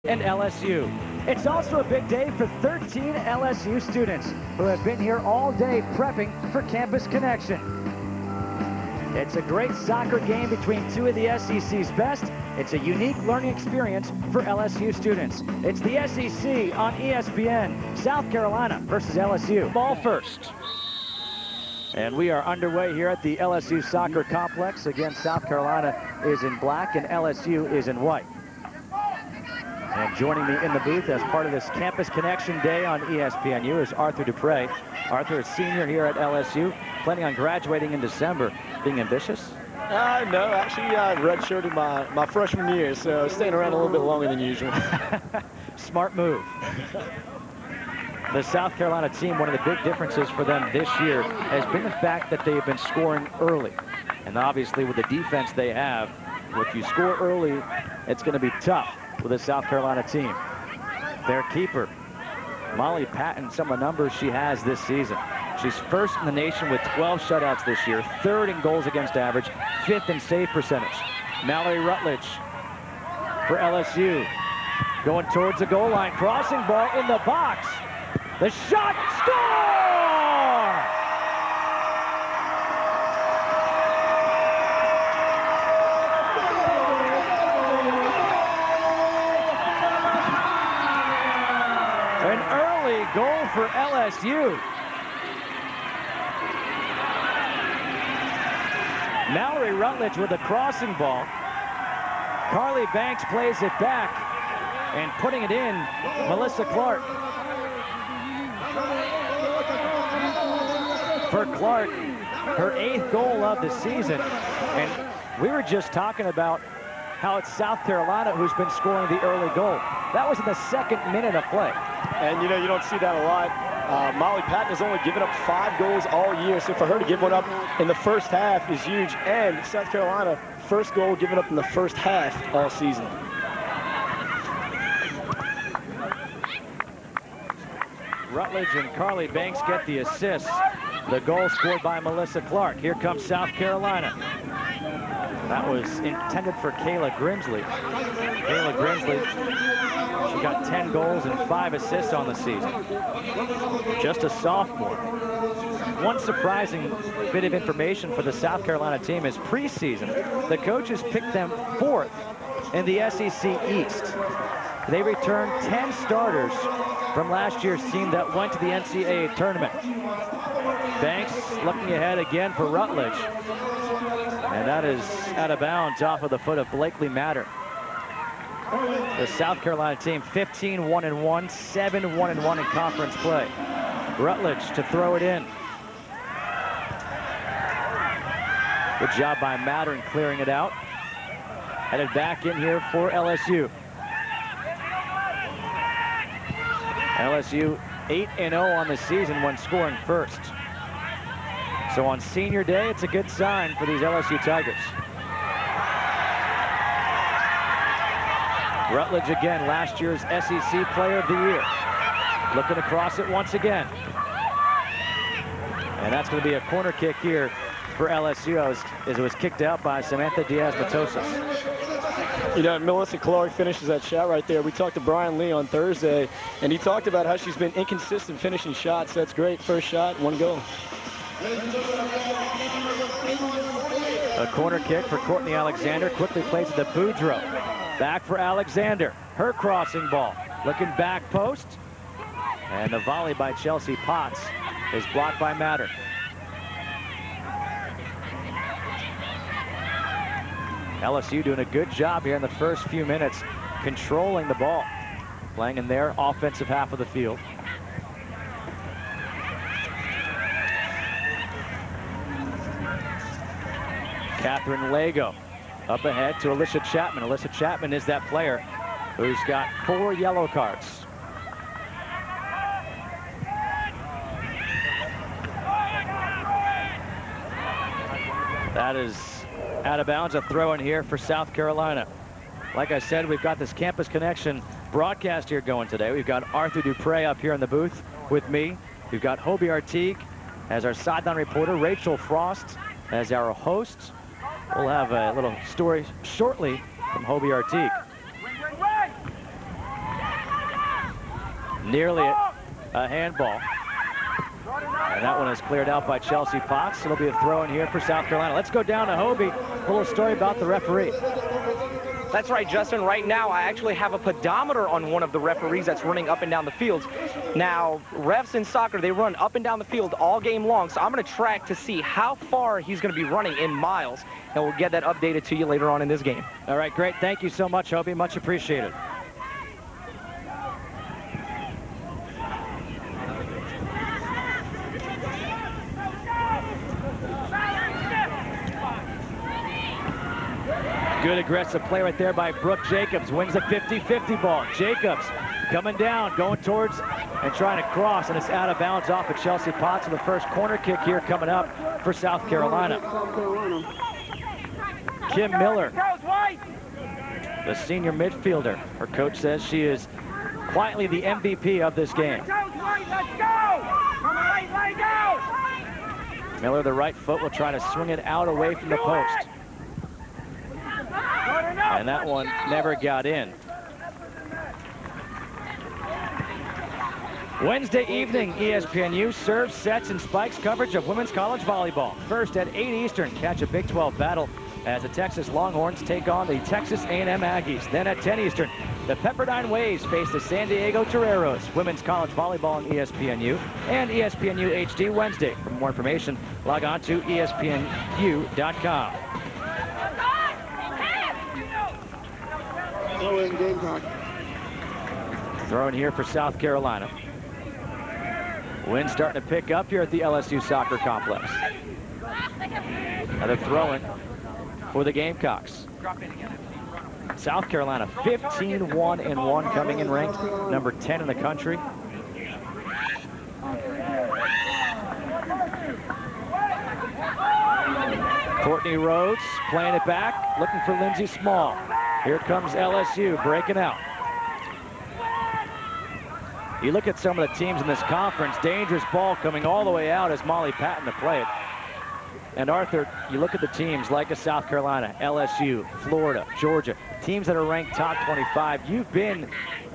and LSU. It's also a big day for 13 LSU students who have been here all day prepping for Campus Connection. It's a great soccer game between two of the SEC's best. It's a unique learning experience for LSU students. It's the SEC on ESPN, South Carolina versus LSU. Ball first. And we are underway here at the LSU Soccer Complex. Again, South Carolina is in black and LSU is in white. And joining me in the booth as part of this Campus Connection Day on ESPNU is Arthur Dupre. Arthur is senior here at LSU, planning on graduating in December. Being ambitious? No, actually I redshirted my freshman year, so staying around a little bit longer than usual. Smart move. The South Carolina team, one of the big differences for them this year has been the fact that they've been scoring early. And obviously with the defense they have, if you score early, it's going to be tough with the South Carolina team. Their keeper, Molly Patton, some of the numbers she has this season. She's first in the nation with 12 shutouts this year, third in goals against average, fifth in save percentage. Mallory Rutledge for LSU. Going towards the goal line, crossing ball in the box. The shot, score! An early goal for LSU. Mallory Rutledge with a crossing ball. Carly Banks plays it back, and putting it in, Melissa Clark. For Clark, her 8th goal of the season. And we were just talking about how it's South Carolina who's been scoring the early goal. That was in the 2nd minute of play. And you know, you don't see that a lot. Molly Patton has only given up 5 goals all year, so for her to give one up in the first half is huge. And South Carolina, first goal given up in the first half all season. Rutledge and Carly Banks get the assist. The goal scored by Melissa Clark. Here comes South Carolina. That was intended for Kayla Grimsley. Kayla Grimsley, she got 10 goals and 5 assists on the season. Just a sophomore. One surprising bit of information for the South Carolina team is preseason, the coaches picked them 4th in the SEC East. They returned 10 starters from last year's team that went to the NCAA tournament. Banks looking ahead again for Rutledge. And that is out of bounds off of the foot of Blakely Matter. The South Carolina team 15-1-1, 7-1-1 in conference play. Rutledge to throw it in. Good job by Matter in clearing it out. Headed back in here for LSU. LSU 8-0 on the season when scoring first. So on senior day, it's a good sign for these LSU Tigers. Rutledge again, last year's SEC Player of the Year. Looking across it once again. And that's going to be a corner kick here for LSU as it was kicked out by Samantha Diaz-Matosas. You know, Melissa Clark finishes that shot right there. We talked to Brian Lee on Thursday, and he talked about how she's been inconsistent finishing shots. That's great. First shot, 1 goal. A corner kick for Courtney Alexander. Quickly plays to Boudreaux. Back for Alexander. Her crossing ball. Looking back post. And the volley by Chelsea Potts is blocked by Matter. LSU doing a good job here in the first few minutes, controlling the ball, playing in their offensive half of the field. Catherine Lago up ahead to Alicia Chapman. Alicia Chapman is that player who's got 4 yellow cards. That is out of bounds, a throw in here for South Carolina. Like I said, we've got this Campus Connection broadcast here going today. We've got Arthur Dupre up here in the booth with me. We've got Hobie Artigue as our sideline reporter, Rachel Frost as our host. We'll have a little story shortly from Hobie Artigue. Nearly a handball. And that one is cleared out by Chelsea Potts. It'll be a throw in here for South Carolina. Let's go down to Hobie. A little story about the referee. That's right, Justin. Right now, I actually have a pedometer on one of the referees that's running up and down the field. Now, refs in soccer, they run up and down the field all game long, so I'm going to track to see how far he's going to be running in miles, and we'll get that updated to you later on in this game. All right, great. Thank you so much, Hobie. Much appreciated. Good aggressive play right there by Brooke Jacobs. Wins the 50-50 ball. Jacobs coming down, going towards and trying to cross, and it's out of bounds off of Chelsea Potts. And the first corner kick here coming up for South Carolina. Kim Miller, the senior midfielder. Her coach says she is quietly the MVP of this game. Miller, the right foot, will try to swing it out away from the post. And that one never got in. Wednesday evening, ESPNU serves, sets, and spikes coverage of women's college volleyball. First at 8 Eastern, catch a Big 12 battle as the Texas Longhorns take on the Texas A&M Aggies. Then at 10 Eastern, the Pepperdine Waves face the San Diego Toreros. Women's college volleyball on ESPNU and ESPNU HD Wednesday. For more information, log on to ESPNU.com. Throw in here for South Carolina. Wind starting to pick up here at the LSU soccer complex. Another throw in for the Gamecocks. South Carolina 15-1-1 coming in ranked number 10 in the country. Courtney Rhodes playing it back, looking for Lindsey Small. Here comes LSU breaking out. You look at some of the teams in this conference, dangerous ball coming all the way out as Molly Patton to play it. And Arthur, you look at the teams like a South Carolina, LSU, Florida, Georgia, teams that are ranked top 25. You've been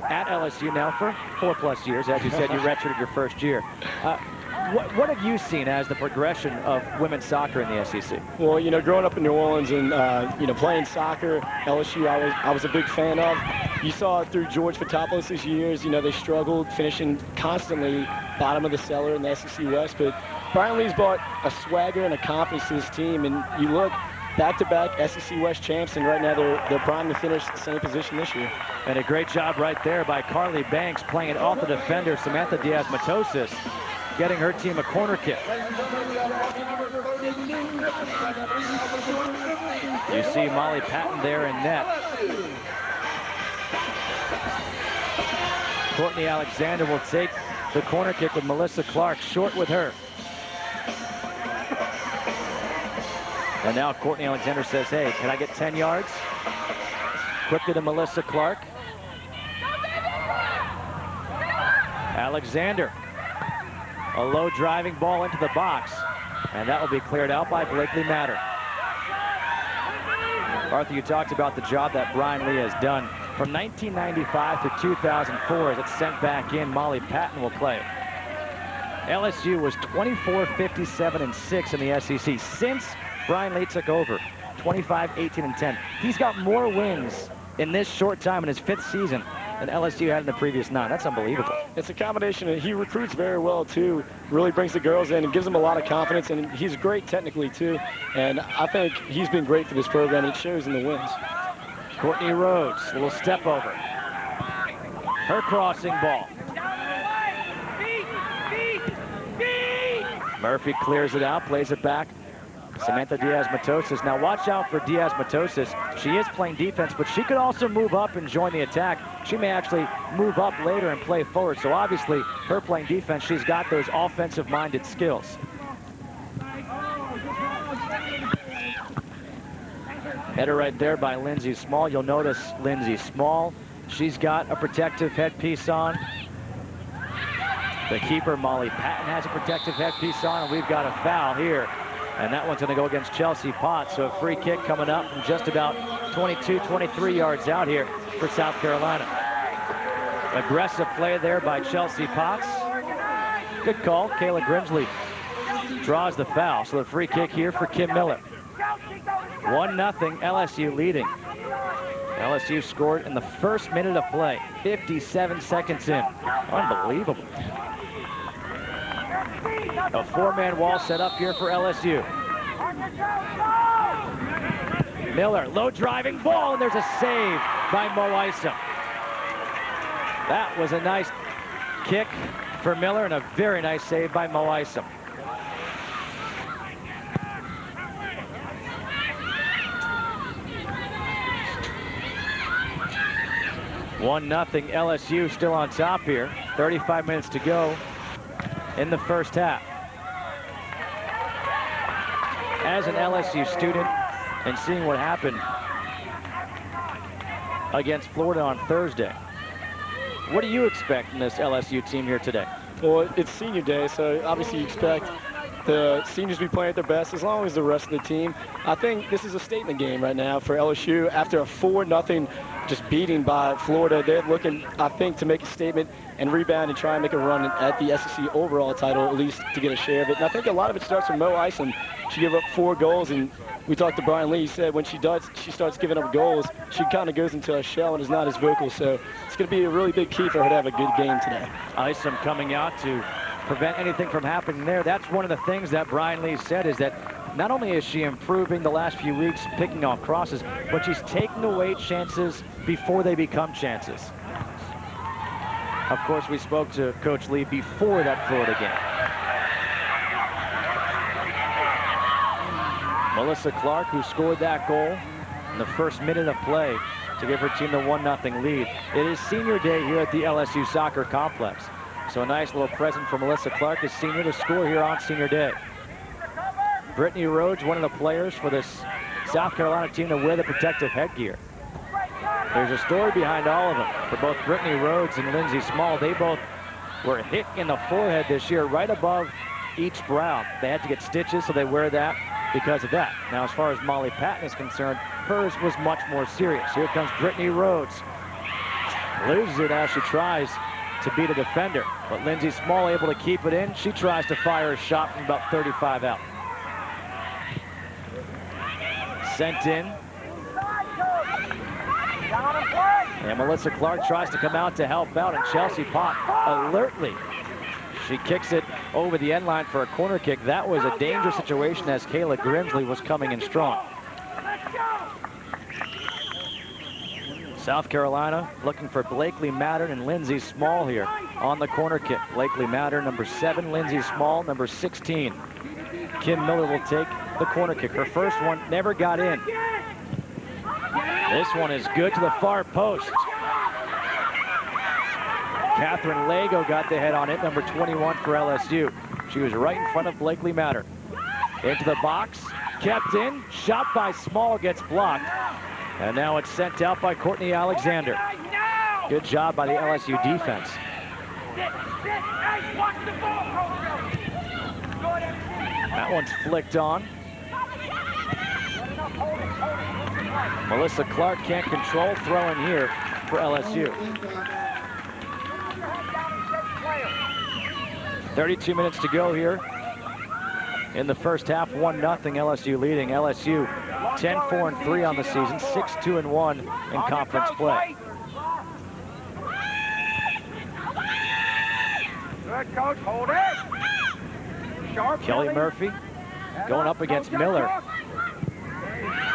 at LSU now for 4+ years. As you said, you redshirted your first year. What have you seen as the progression of women's soccer in the SEC? Well, you know, growing up in New Orleans and, you know, playing soccer, LSU I was a big fan of. You saw it through George Fotopoulos' years. You know, they struggled, finishing constantly bottom of the cellar in the SEC West. But Brian Lee's brought a swagger and a confidence to this team. And you look, back-to-back SEC West champs, and right now they're primed to finish the same position this year. And a great job right there by Carly Banks, playing it off the defender, Samantha Diaz-Matosis, getting her team a corner kick. You see Molly Patton there in net. Courtney Alexander will take the corner kick with Melissa Clark, short with her. And now Courtney Alexander says, hey, can I get 10 yards? Quickly to Melissa Clark. Alexander. A low driving ball into the box, and that will be cleared out by Blakely Matter. Arthur, you talked about the job that Brian Lee has done. From 1995 to 2004, as it's sent back in, Molly Patton will play. LSU was 24-57-6 in the SEC since Brian Lee took over, 25-18-10. He's got more wins in this short time in his 5th season than LSU had in the previous 9. That's unbelievable. It's a combination. He recruits very well, too. Really brings the girls in and gives them a lot of confidence. And he's great technically, too. And I think he's been great for this program. It shows in the wins. Courtney Rhodes, a little step over. Her crossing ball. Murphy clears it out, plays it back. Samantha Diaz-Matosis. Now watch out for Diaz-Matosis. She is playing defense, but she could also move up and join the attack. She may actually move up later and play forward. So obviously, her playing defense, she's got those offensive-minded skills. Header right there by Lindsey Small. You'll notice Lindsey Small. She's got a protective headpiece on. The keeper, Molly Patton, has a protective headpiece on, and we've got a foul here. And that one's going to go against Chelsea Potts. So a free kick coming up from just about 22, 23 yards out here for South Carolina. Aggressive play there by Chelsea Potts. Good call. Kayla Grimsley draws the foul. So the free kick here for Kim Miller. 1-0 LSU leading. LSU scored in the first minute of play, 57 seconds in. Unbelievable. A four-man wall set up here for LSU. Miller, low driving ball, and there's a save by Mo Isom. That was a nice kick for Miller and a very nice save by Mo Isom. One nothing LSU still on top here. 35 minutes to go in the first half. As an LSU student and seeing what happened against Florida on Thursday, what do you expect from this LSU team here today? Well, it's senior day, so obviously you expect the seniors to be playing at their best as long as the rest of the team. I think this is a statement game right now for LSU. After a 4-0 just beating by Florida, they're looking, I think, to make a statement and rebound and try and make a run at the SEC overall title, at least to get a share of it. And I think a lot of it starts from Mo Isom. She gave up 4 goals, and we talked to Brian Lee. He said when she starts giving up goals, she kind of goes into a shell and is not as vocal. So it's going to be a really big key for her to have a good game today. Isom coming out to prevent anything from happening there. That's one of the things that Brian Lee said, is that not only is she improving the last few weeks picking off crosses, but she's taking away chances before they become chances. Of course, we spoke to Coach Lee before that Florida game. Melissa Clark, who scored that goal in the first minute of play to give her team the 1-0 lead. It is senior day here at the LSU Soccer Complex. So a nice little present for Melissa Clark, as senior, to score here on senior day. Brittany Rhodes, one of the players for this South Carolina team to wear the protective headgear. There's a story behind all of them. For both Brittany Rhodes and Lindsey Small, they both were hit in the forehead this year, right above each brow. They had to get stitches, so they wear that because of that. Now, as far as Molly Patton is concerned, hers was much more serious. Here comes Brittany Rhodes. Loses it as she tries to beat a defender, but Lindsey Small able to keep it in. She tries to fire a shot from about 35 out. Sent in. And Melissa Clark tries to come out to help out, and Chelsea Pott alertly, she kicks it over the end line for a corner kick. That was a dangerous situation as Kayla Grimsley was coming in strong. South Carolina looking for Blakely Mattern and Lindsey Small here on the corner kick. Blakely Mattern, number 7, Lindsey Small, number 16. Kim Miller will take the corner kick. Her first one never got in. This one is good to the far post. Catherine Lago got the head on it, number 21 for LSU. She was right in front of Blakely Mattern. Into the box, kept in, shot by Small, gets blocked. And now it's sent out by Courtney Alexander. Good job by the LSU defense. That one's flicked on. Melissa Clark can't control, throw in here for LSU. 32 minutes to go here in the first half. 1-0 LSU leading. LSU 10-4-3 on the season, 6-2-1 in conference play. Good, coach, hold it. Sharp, Kelly Murphy going up against Miller.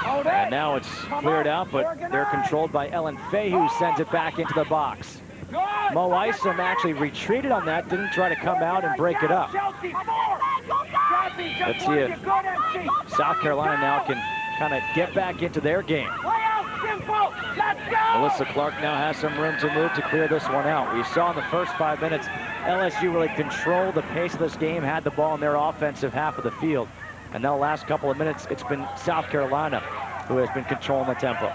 And now it's cleared out, but they're controlled by Ellen Fay, who sends it back into the box. Mo Isom actually retreated on that, didn't try to come out and break it up. Let's see if South Carolina now can kind of get back into their game. Melissa Clark now has some room to move to clear this one out. We saw in the first 5 minutes, LSU really controlled the pace of this game, had the ball in their offensive half of the field. And now the last couple of minutes, it's been South Carolina who has been controlling the tempo.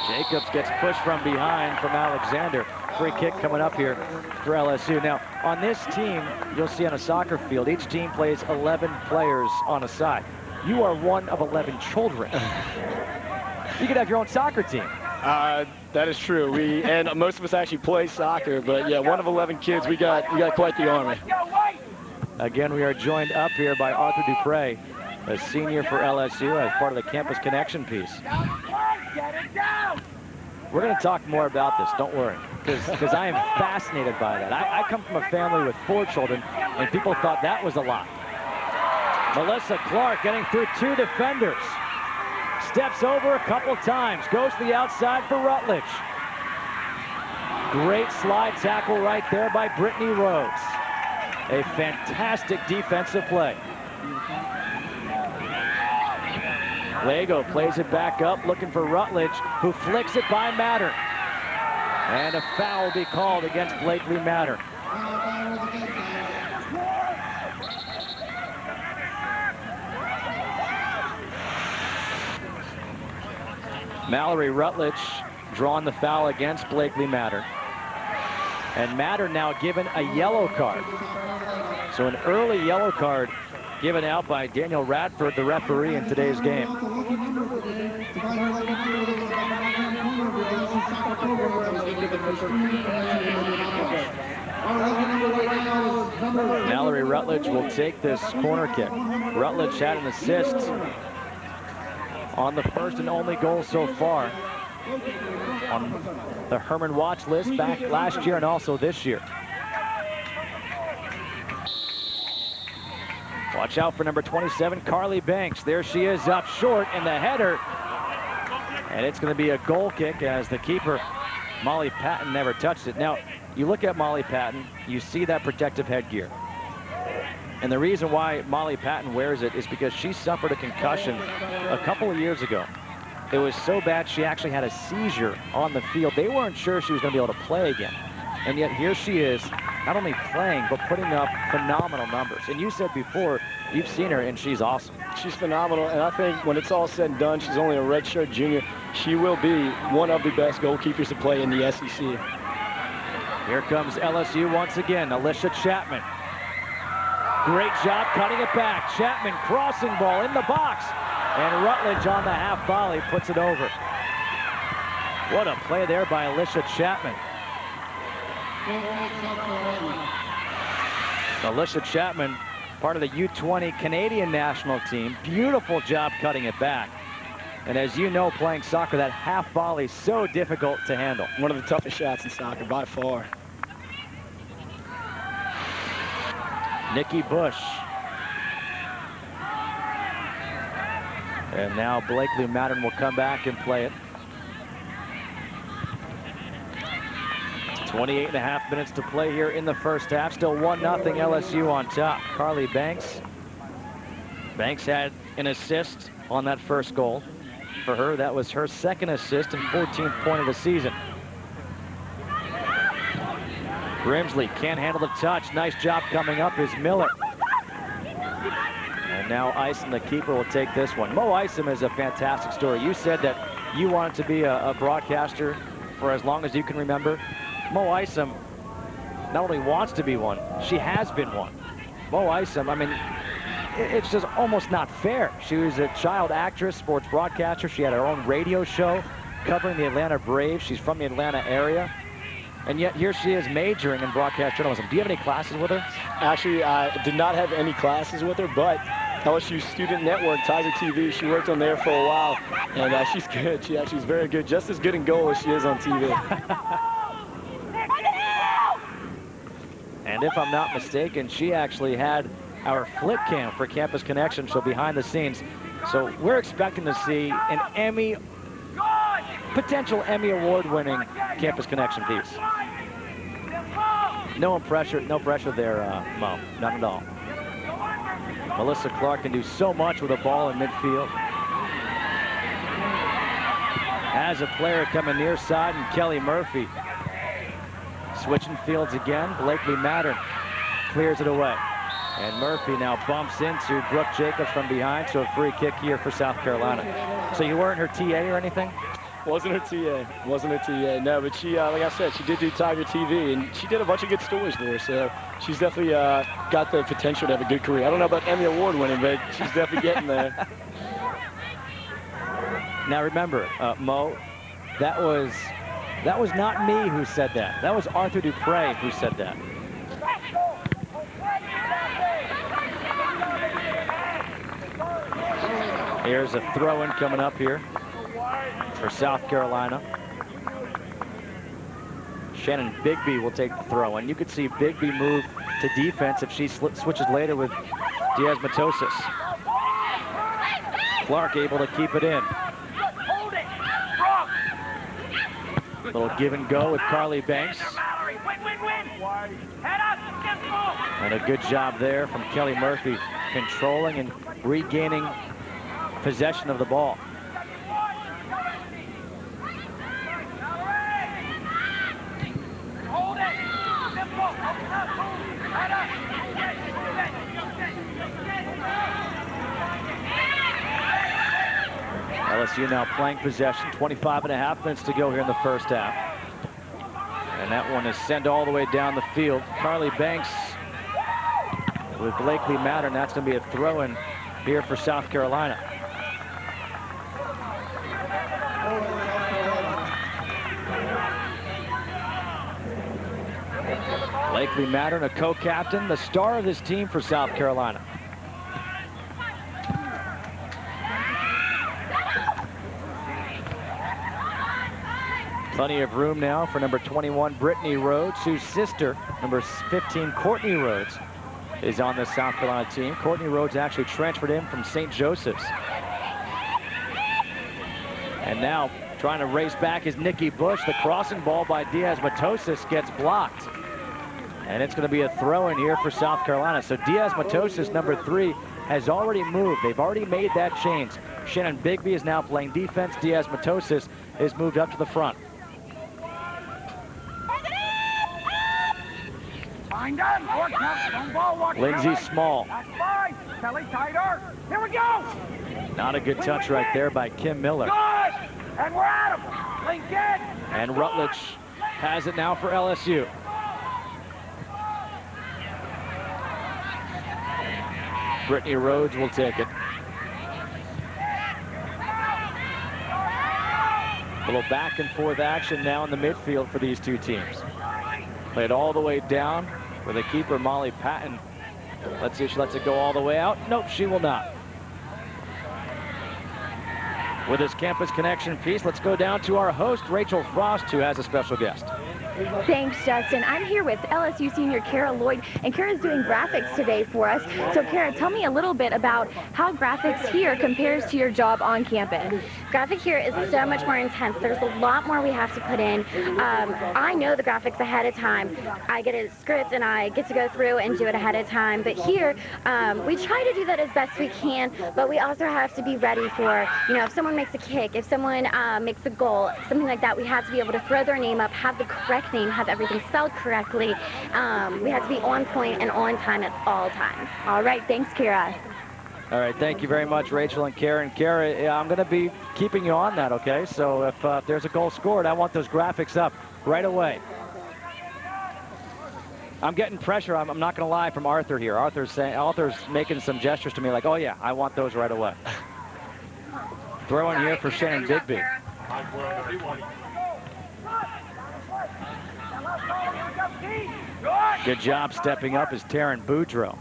Jacobs gets pushed from behind from Alexander. Free kick coming up here for LSU. Now, on this team, you'll see on a soccer field, each team plays 11 players on a side. You are one of 11 children. You could have your own soccer team. That is true. And most of us actually play soccer, but yeah, one of 11 kids, we got quite the army. Again, we are joined up here by Arthur Dupre, a senior for LSU as part of the Campus Connection piece. We're going to talk more about this, don't worry, because I am fascinated by that. I come from a family with 4 children, and people thought that was a lot. Melissa Clark getting through 2 defenders. Steps over a couple times, goes to the outside for Rutledge. Great slide tackle right there by Brittany Rhodes. A fantastic defensive play. Lego plays it back up, looking for Rutledge, who flicks it by Matter. And a foul will be called against Blakely Matter. Mallory Rutledge drawing the foul against Blakely Matter. And Matter now given a yellow card. So an early yellow card given out by Daniel Radford, the referee in today's game. Mallory Rutledge will take this corner kick. Rutledge had an assist on the first and only goal so far on the Herman watch list back last year and also this year. Watch out for number 27, Carly Banks. There she is up short in the header. And it's going to be a goal kick as the keeper, Molly Patton, never touched it. Now, you look at Molly Patton, you see that protective headgear. And the reason why Molly Patton wears it is because she suffered a concussion a couple of years ago. It was so bad she actually had a seizure on the field. They weren't sure she was going to be able to play again. And yet here she is, not only playing, but putting up phenomenal numbers. And you said before, you've seen her, and she's awesome. She's phenomenal, and I think when it's all said and done, she's only a redshirt junior. She will be one of the best goalkeepers to play in the SEC. Here comes LSU once again, Alicia Chapman. Great job cutting it back. Chapman crossing ball in the box. And Rutledge on the half volley puts it over. What a play there by Alicia Chapman. Alicia Chapman, part of the U20 Canadian national team. Beautiful job cutting it back. And as you know, playing soccer, that half volley is so difficult to handle. One of the toughest shots in soccer by far. Nikki Bush. And now Blakely Madden will come back and play it. 28.5 minutes to play here in the first half. Still 1-0 LSU on top. Carly Banks. Banks had an assist on that first goal. For her, that was her second assist and 14th point of the season. Grimsley can't handle the touch. Nice job coming up is Miller. And now Isom, the keeper, will take this one. Mo Isom is a fantastic story. You said that you wanted to be a broadcaster for as long as you can remember. Mo Isom not only wants to be one, she has been one. Mo Isom, I mean, it's just almost not fair. She was a child actress, sports broadcaster. She had her own radio show covering the Atlanta Braves. She's from the Atlanta area. And yet here she is majoring in broadcast journalism. Do you have any classes with her? Actually, I did not have any classes with her, but LSU Student Network, Tiger TV, she worked on there for a while. And she's good. She actually is very good. Just as good in goal as she is on TV. And if I'm not mistaken, she actually had our flip cam for Campus Connection, so behind the scenes. So we're expecting to see an Emmy, potential Emmy award-winning Campus Connection piece. No pressure there, Mo, not at all. Melissa Clark can do so much with a ball in midfield. Has a player coming near side, and Kelly Murphy switching fields again. Blakely Mattern clears it away. And Murphy now bumps into Brooke Jacobs from behind, so a free kick here for South Carolina. So you weren't her TA or anything? Wasn't her TA. Wasn't her TA. No, but she, like I said, she did do Tiger TV, and she did a bunch of good stories for her. So she's definitely got the potential to have a good career. I don't know about Emmy Award winning, but she's definitely getting there. Now remember, Mo, that was not me who said that. That was Arthur Dupre who said that. Here's a throw-in coming up here for South Carolina. Shannon Bigby will take the throw-in. You could see Bigby move to defense if she switches later with Diaz-Matosas. Clark able to keep it in. Little give and go with Carly Banks. And a good job there from Kelly Murphy, controlling and regaining possession of the ball. LSU now playing possession, 25.5 minutes to go here in the first half. And that one is sent all the way down the field. Carly Banks with Blakely Mattern. That's going to be a throw-in here for South Carolina. Blakely Mattern, a co-captain, the star of this team for South Carolina. Plenty of room now for number 21, Brittany Rhodes, whose sister, number 15, Courtney Rhodes, is on the South Carolina team. Courtney Rhodes actually transferred in from St. Joseph's. And now trying to race back is Nikki Bush. The crossing ball by Diaz-Matosas gets blocked. And it's going to be a throw-in here for South Carolina. So Diaz-Matosas, number 3, has already moved. They've already made that change. Shannon Bigby is now playing defense. Diaz-Matosas is moved up to the front. Lindsay Small. That's fine. Kelly, tighter. Here we go. Not a good touch right there by Kim Miller. Good. And we're at him. Lincoln. And Rutledge has it now for LSU. Brittany Rhodes will take it. A little back and forth action now in the midfield for these two teams. Played all the way down with the keeper, Molly Patton. Let's see if she lets it go all the way out. Nope, she will not. With this Campus Connection piece, let's go down to our host, Rachel Frost, who has a special guest. Thanks, Justin. I'm here with LSU senior Kara Lloyd, and Kara's doing graphics today for us. So, Kara, tell me a little bit about how graphics here compares to your job on campus. Graphic here is so much more intense. There's a lot more we have to put in. I know the graphics ahead of time. I get a script and I get to go through and do it ahead of time. But here, we try to do that as best we can, but we also have to be ready for, if someone makes a kick, if someone makes a goal, something like that, we have to be able to throw their name up, have the correct name, have everything spelled correctly. We have to be on point and on time at all times. All right, thanks, Kara. All right, thank you very much, Rachel and Kara. And Kara, I'm going to be keeping you on that, okay? So if there's a goal scored, I want those graphics up right away. I'm getting pressure, I'm not going to lie, from Arthur here. Arthur's making some gestures to me like, oh yeah, I want those right away. Throw in here for Shannon Bigby. Good job stepping up is Taryn Boudreaux.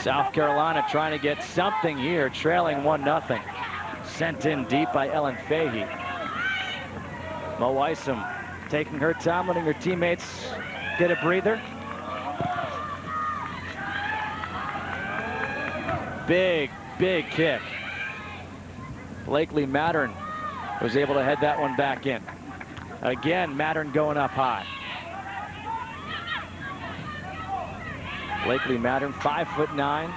South Carolina trying to get something here, trailing 1-0. Sent in deep by Ellen Fahey. Mo Isom taking her time, letting her teammates get a breather. Big kick. Blakely Mattern was able to head that one back in. Again, Mattern going up high. Blakely Mattern, 5'9",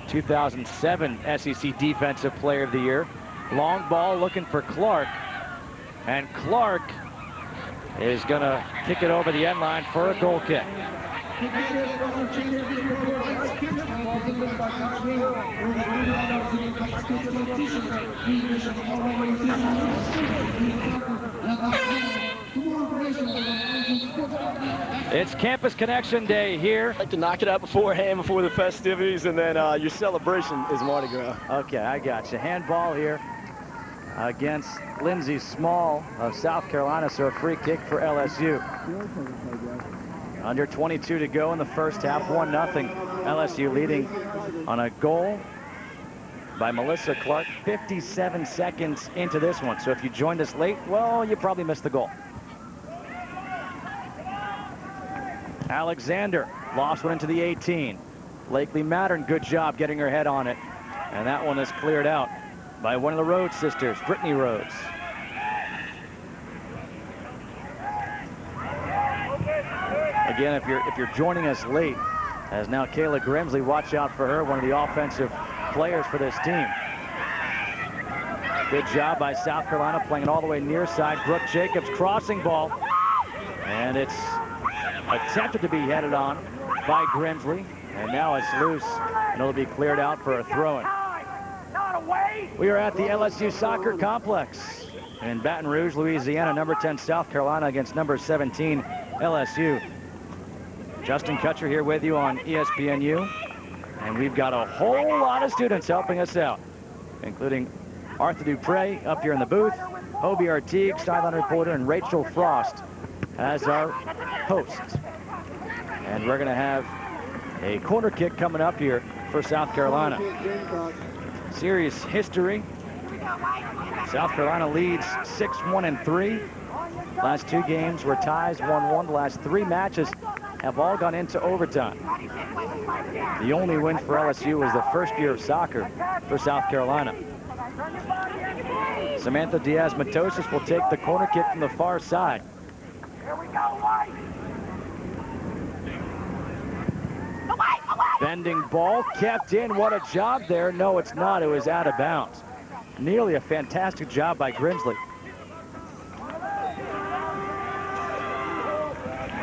2007 SEC Defensive Player of the Year. Long ball looking for Clark. And Clark is going to kick it over the end line for a goal kick. It's Campus Connection Day here. I'd like to knock it out beforehand, before the festivities, and then your celebration is Mardi Gras. Okay, I got you. Handball here against Lindsey Small of South Carolina, so a free kick for LSU. Under 22 to go in the first half, 1-0. LSU leading on a goal by Melissa Clark, 57 seconds into this one. So if you joined us late, well, you probably missed the goal. Alexander lost one into the 18. Blakely Mattern, good job getting her head on it. And that one is cleared out by one of the Rhodes sisters, Brittany Rhodes. Again, if you're joining us late, as now Kayla Grimsley, watch out for her, one of the offensive players for this team. Good job by South Carolina, playing it all the way near side. Brooke Jacobs crossing ball, and it's attempted to be headed on by Grimsley, and now it's loose, and it'll be cleared out for a throw-in. We are at the LSU Soccer Complex in Baton Rouge, Louisiana. Number 10 South Carolina against number 17 LSU. Justin Kutcher here with you on ESPNU, and we've got a whole lot of students helping us out, including Arthur Dupre up here in the booth, Hobie Artigue, sideline reporter, and Rachel Frost as our hosts. And we're going to have a corner kick coming up here for South Carolina. Series history. South Carolina leads 6-1-3. Last two games were ties, 1-1. The last three matches have all gone into overtime. The only win for LSU was the first year of soccer for South Carolina. Samantha Diaz-Matosas will take the corner kick from the far side. Bending ball kept in. What a job there. No, it's not. It was out of bounds. Nearly a fantastic job by Grimsley.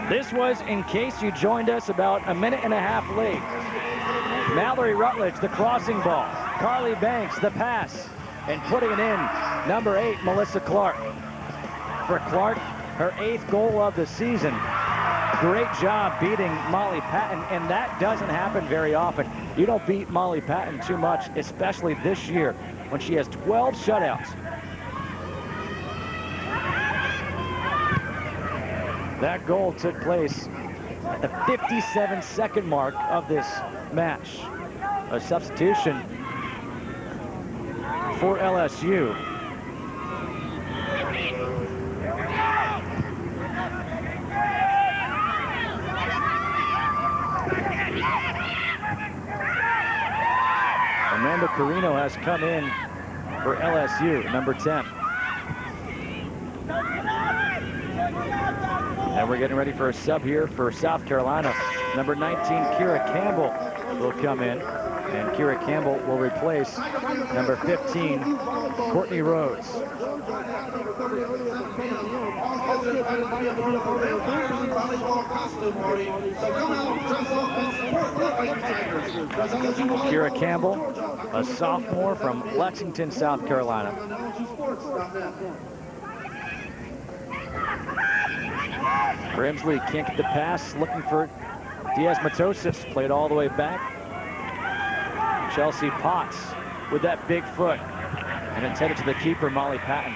This was, in case you joined us about a minute and a half late. Mallory Rutledge, the crossing ball. Carly Banks, the pass. And putting it in, number 8, Melissa Clark. For Clark, her 8th goal of the season. Great job beating Molly Patton, and that doesn't happen very often. You don't beat Molly Patton too much, especially this year when she has 12 shutouts. That goal took place at the 57-second mark of this match. A substitution for LSU. Amanda Carino has come in for LSU, number 10. And we're getting ready for a sub here for South Carolina. Number 19, Kira Campbell will come in, and Kira Campbell will replace number 15, Courtney Rhodes. Kira Campbell, a sophomore from Lexington, South Carolina. Grimsley can't get the pass, looking for Diaz-Matosas, played all the way back. Chelsea Potts with that big foot, and it's headed to the keeper, Molly Patton.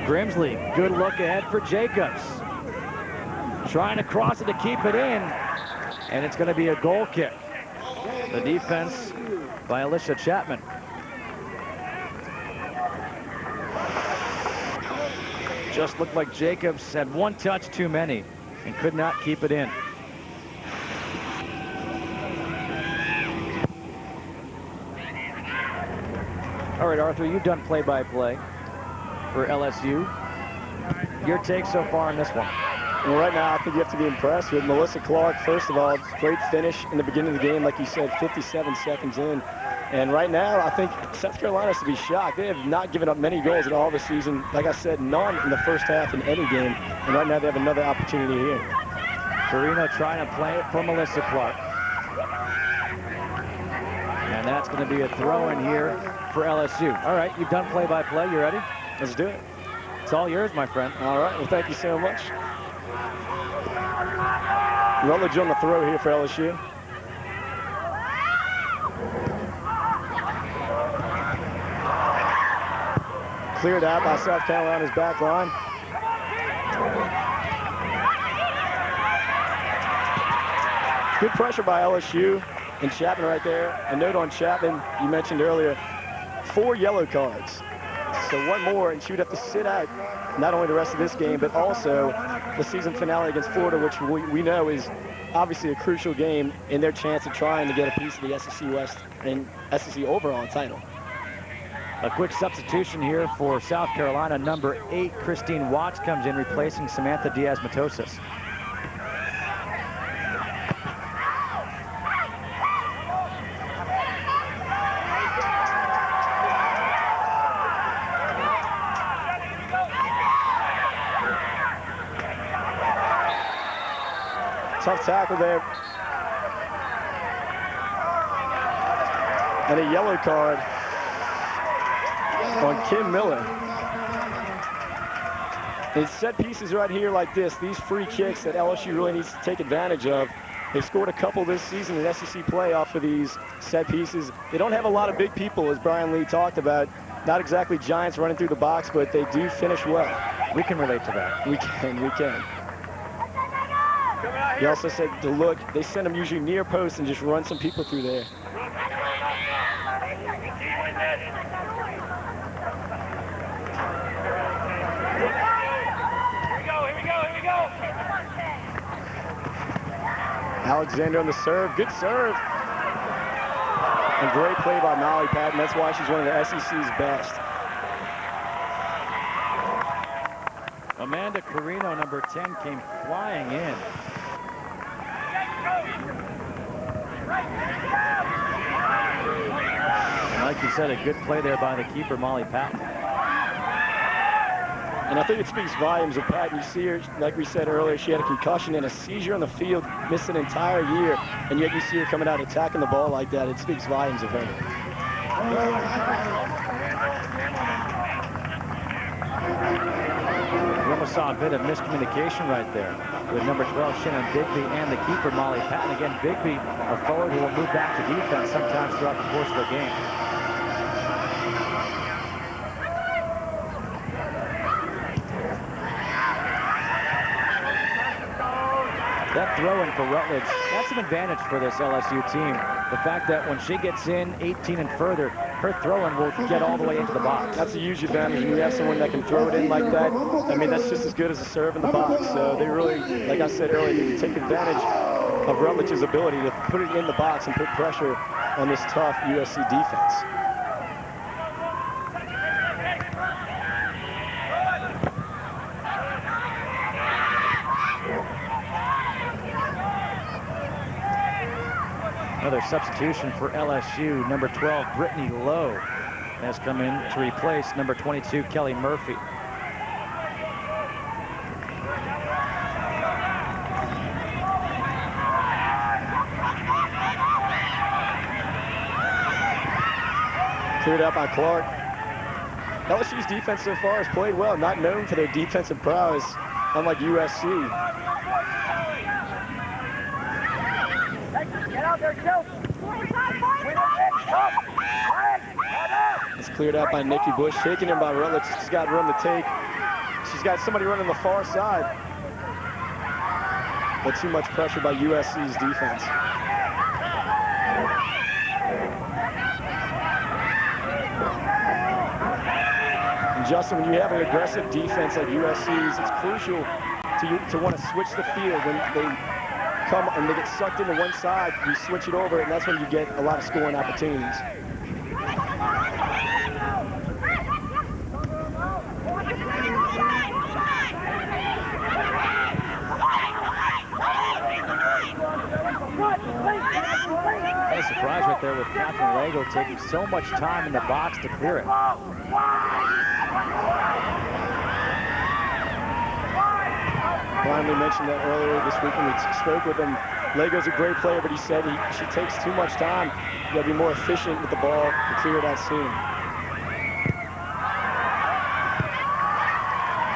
Grimsley, good look ahead for Jacobs. Trying to cross it to keep it in, and it's going to be a goal kick. The defense by Alicia Chapman. Just looked like Jacobs had one touch too many and could not keep it in. All right, Arthur, you've done play-by-play for LSU. Your take so far on this one? Well, right now, I think you have to be impressed with Melissa Clark. First of all, great finish in the beginning of the game, like you said, 57 seconds in. And right now, I think South Carolina has to be shocked. They have not given up many goals at all this season. Like I said, none in the first half in any game. And right now, they have another opportunity here. Carino trying to play it for Melissa Clark. And that's going to be a throw in here for LSU. All right, you've done play-by-play. You ready? Let's do it. It's all yours, my friend. All right, well, thank you so much. Rutledge on the throw here for LSU. Cleared out by South Carolina's back line. Good pressure by LSU. And Chapman right there. A note on Chapman, you mentioned earlier, 4 yellow cards. So one more, and she would have to sit out not only the rest of this game, but also the season finale against Florida, which we know is obviously a crucial game in their chance of trying to get a piece of the SEC West and SEC overall title. A quick substitution here for South Carolina. Number 8, Christine Watts comes in, replacing Samantha Diaz-Matosas. Tough tackle there. And a yellow card on Kim Miller. And set pieces right here like this, these free kicks that LSU really needs to take advantage of. They've scored a couple this season in SEC playoff for these set pieces. They don't have a lot of big people, as Brian Lee talked about. Not exactly giants running through the box, but they do finish well. We can relate to that. We can. He also said to look, they send them usually near post and just run some people through there. Here we go. Alexander on the serve, good serve. And great play by Molly Patton. That's why she's one of the SEC's best. Amanda Carino, number 10, came flying in. Like you said, a good play there by the keeper, Molly Patton. And I think it speaks volumes of Patton. You see her, like we said earlier, she had a concussion and a seizure on the field, missed an entire year, and yet you see her coming out attacking the ball like that. It speaks volumes of her. We almost saw a bit of miscommunication right there with number 12, Shannon Bigby, and the keeper, Molly Patton. Again, Bigby, a forward who will move back to defense sometimes throughout the course of the game. That throw-in for Rutledge, that's an advantage for this LSU team. The fact that when she gets in 18 and further, her throw-in will get all the way into the box. That's a huge advantage when you have someone that can throw it in like that. I mean, that's just as good as a serve in the box. So they really, like I said earlier, need to take advantage of Rutledge's ability to put it in the box and put pressure on this tough USC defense. Another substitution for LSU. Number 12, Brittany Lowe, has come in to replace number 22, Kelly Murphy. Cleared out by Clark. LSU's defense so far has played well, not known for their defensive prowess, unlike USC. Get out there, Joe. It's cleared out by Nikki Bush, taken in by Rutledge. She's got room to take. She's got somebody running the far side. But too much pressure by USC's defense. And Justin, when you have an aggressive defense like USC's, it's crucial to want to switch the field when they come and they get sucked into one side. You switch it over, and that's when you get a lot of scoring opportunities. What a surprise right there with Catherine Lego taking so much time in the box to clear it. Blindly mentioned that earlier this week when we spoke with him. Lego's a great player, but he said she takes too much time. You gotta be more efficient with the ball to clear it out soon.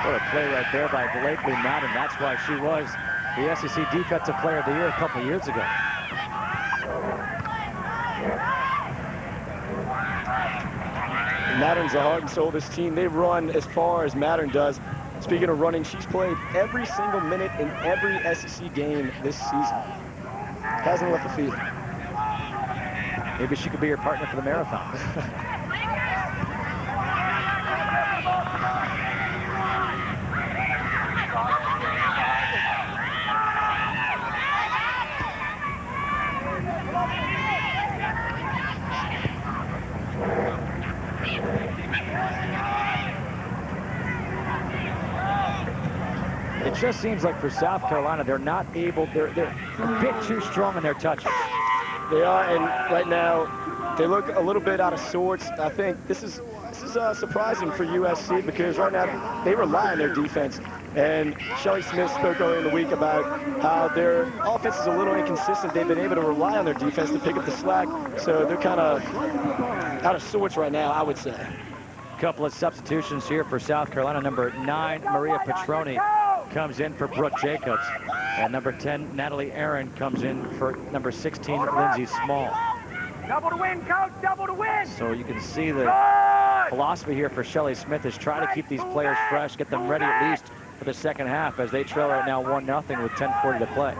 What a play right there by Blakely Madden. That's why she was the SEC Defensive Player of the Year a couple years ago. Madden's the heart and soul of this team. They run as far as Madden does. Speaking of running, she's played every single minute in every SEC game this season. Hasn't left the field. Maybe she could be your partner for the marathon. It just seems like for South Carolina, they're not able, they're a bit too strong in their touches. They are, and right now, they look a little bit out of sorts. I think this is surprising for USC because right now they rely on their defense. And Shelly Smith spoke earlier in the week about how their offense is a little inconsistent. They've been able to rely on their defense to pick up the slack, so they're kind of out of sorts right now, I would say. Couple of substitutions here for South Carolina. Number 9, Maria Petroni comes in for Brooke Jacobs. And number 10, Natalie Aaron comes in for number 16, Lindsey Small. Double to win, coach, double to win. So you can see the philosophy here for Shelly Smith is try to keep these players fresh, get them ready at least for the second half as they trail right now 1-0 with 10:40 to play.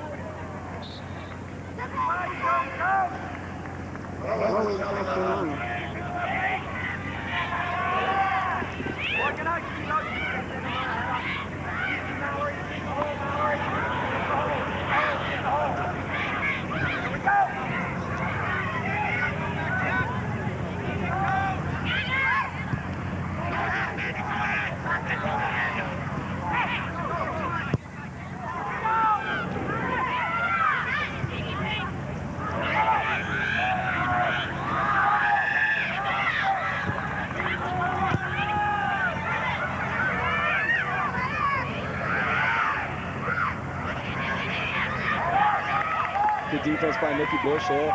Good defense by Nikki Bush there.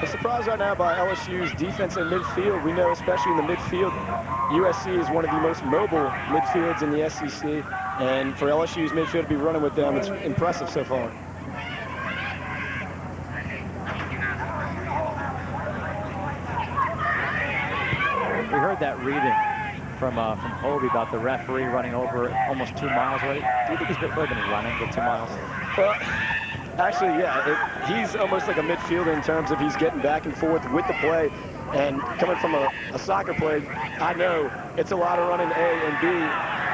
A surprise right now by LSU's defense in midfield. We know, especially in the midfield, USC is one of the most mobile midfields in the SEC. And for LSU's midfield to be running with them, it's impressive so far. We heard that reading from Hobie about the referee running over almost 2 miles already. Do you think he's really been running the 2 miles? Well, actually, yeah, he's almost like a midfielder in terms of he's getting back and forth with the play. And coming from a soccer play, I know it's a lot of running A and B.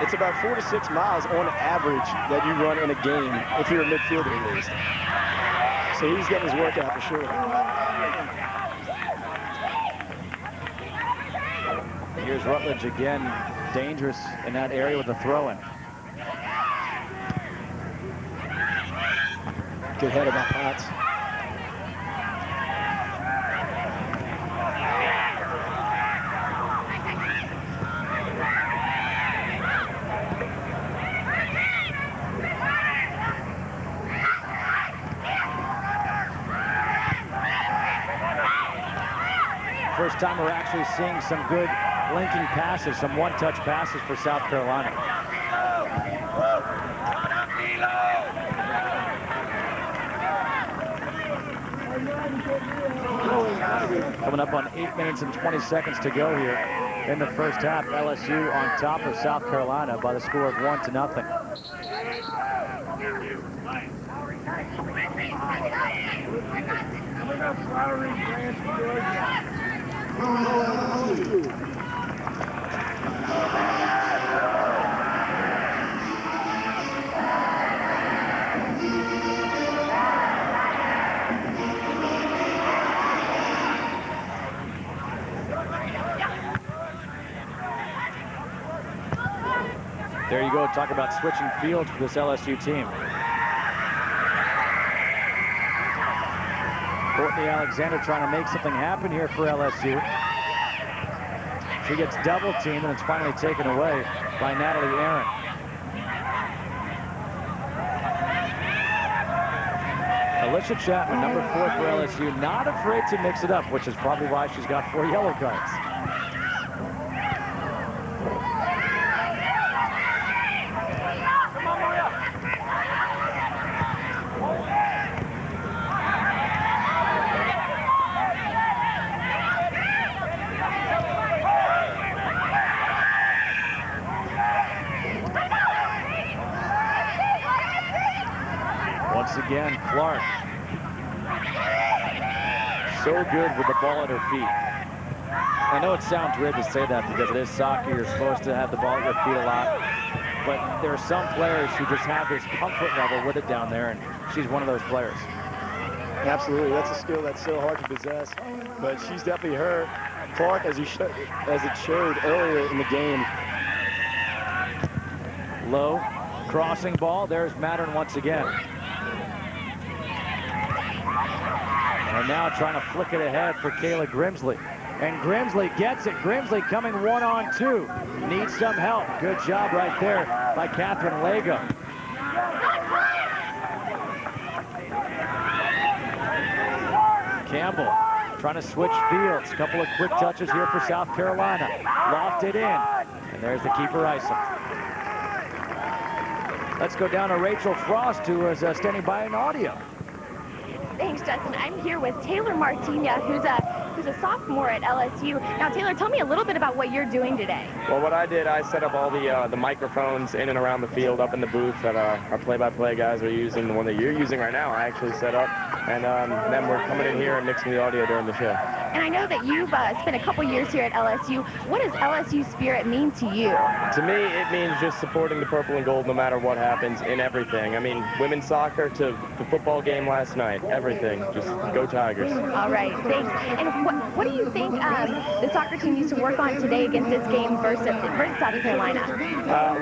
It's about 4 to 6 miles on average that you run in a game if you're a midfielder at least. So he's getting his workout for sure. Here's Rutledge again, dangerous in that area with the throw-in. Good header by Potts. First time we're actually seeing some good linking passes, some one-touch passes for South Carolina. Coming up on 8 minutes and 20 seconds to go here in the first half. LSU on top of South Carolina by the score of 1-0. There you go, talk about switching fields for this LSU team. Courtney Alexander trying to make something happen here for LSU. She gets double teamed and it's finally taken away by Natalie Aaron. Melissa Chapman, number 4 for LSU, not afraid to mix it up, which is probably why she's got 4 yellow cards. Once again, Clark. So good with the ball at her feet. I know it sounds weird to say that because it is soccer. You're supposed to have the ball at your feet a lot. But there are some players who just have this comfort level with it down there, and she's one of those players. Absolutely. That's a skill that's so hard to possess. But she's definitely her. Clark, as it showed earlier in the game. Low crossing ball. There's Mattern once again. And now trying to flick it ahead for Kayla Grimsley. And Grimsley gets it. Grimsley coming 1-on-2. Needs some help. Good job right there by Catherine Lago. Campbell trying to switch fields. Couple of quick touches here for South Carolina. Lofted in. And there's the keeper, Isom. Let's go down to Rachel Frost, who is standing by in audio. Thanks, Justin. I'm here with Taylor Martina, who's a sophomore at LSU. Now, Taylor, tell me a little bit about what you're doing today. Well, what I did, I set up all the microphones in and around the field, up in the booth that our play-by-play guys are using. The one that you're using right now, I actually set up. And then we're coming in here and mixing the audio during the show. And I know that you've spent a couple years here at LSU. What does LSU spirit mean to you? To me, it means just supporting the purple and gold no matter what happens in everything. I mean, women's soccer to the football game last night, everything. Just go Tigers. All right, thanks. And what do you think the soccer team needs to work on today against this game versus South Carolina?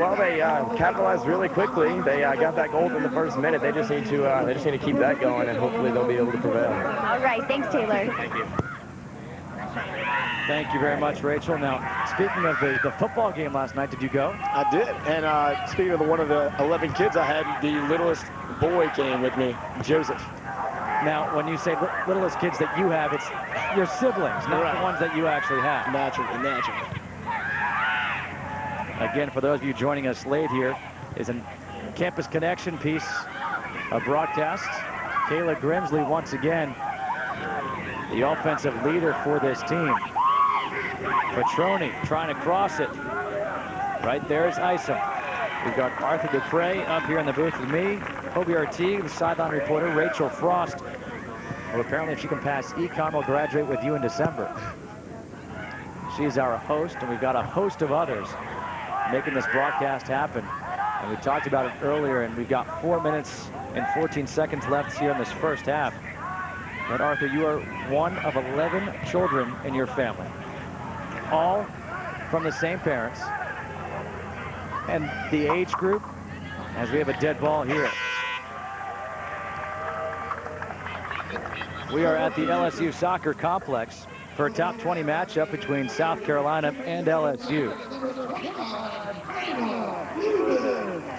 Well, they capitalized really quickly. They got that goal in the first minute. They just need to keep that going, and hopefully they'll be able to prevail. All right, thanks, Taylor. Thank you. Thank you very much, Rachel. Now, speaking of the football game last night, did you go? I did. And speaking of one of the 11 kids I had, the littlest boy came with me, Joseph. Now, when you say littlest kids that you have, it's your siblings, not the ones that you actually have. Naturally. Again, for those of you joining us late here, is a Campus Connection piece of broadcast. Kayla Grimsley once again, the offensive leader for this team. Petroni trying to cross it. Right there is Isom. We've got Arthur Dupre up here in the booth with me. Hobie Artigue, the sideline reporter. Rachel Frost, who apparently if she can pass econ will graduate with you in December. She's our host, and we've got a host of others making this broadcast happen. And we talked about it earlier, and we've got 4 minutes and 14 seconds left here in this first half. And Arthur, you are one of 11 children in your family, all from the same parents. And the age group, as we have a dead ball here. We are at the LSU Soccer Complex for a top 20 matchup between South Carolina and LSU.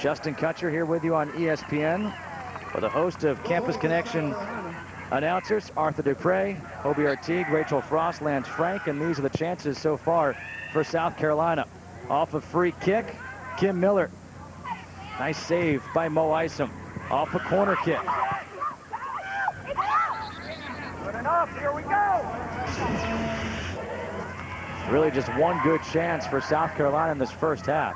Justin Kutcher here with you on ESPN for the host of Campus Connection announcers, Arthur Dupre, Hobie Artigue, Rachel Frost, Lance Frank, and these are the chances so far for South Carolina. Off a free kick, Kim Miller. Nice save by Mo Isom. Off a corner kick. Good enough, here we go. Really just one good chance for South Carolina in this first half.